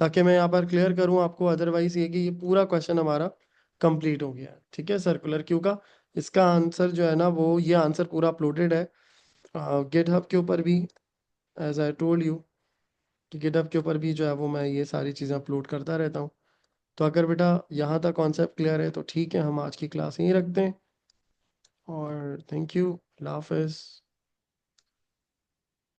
ताकि मैं यहाँ पर क्लियर करूँ आपको। अदरवाइज ये कि ये पूरा क्वेश्चन हमारा कंप्लीट हो गया है। ठीक है, सर्कुलर क्यू का इसका आंसर जो है ना, वो ये आंसर पूरा अपलोडेड है गिटहब के ऊपर भी, एज आई टोल्ड यू कि गिटहब के ऊपर भी जो है वो मैं ये सारी चीज़ें अपलोड करता रहता हूँ। तो अगर बेटा यहाँ तक कॉन्सेप्ट क्लियर है तो ठीक है, हम आज की क्लास यहीं रखते हैं, और थैंक यू, अल्लाह हाफिज़।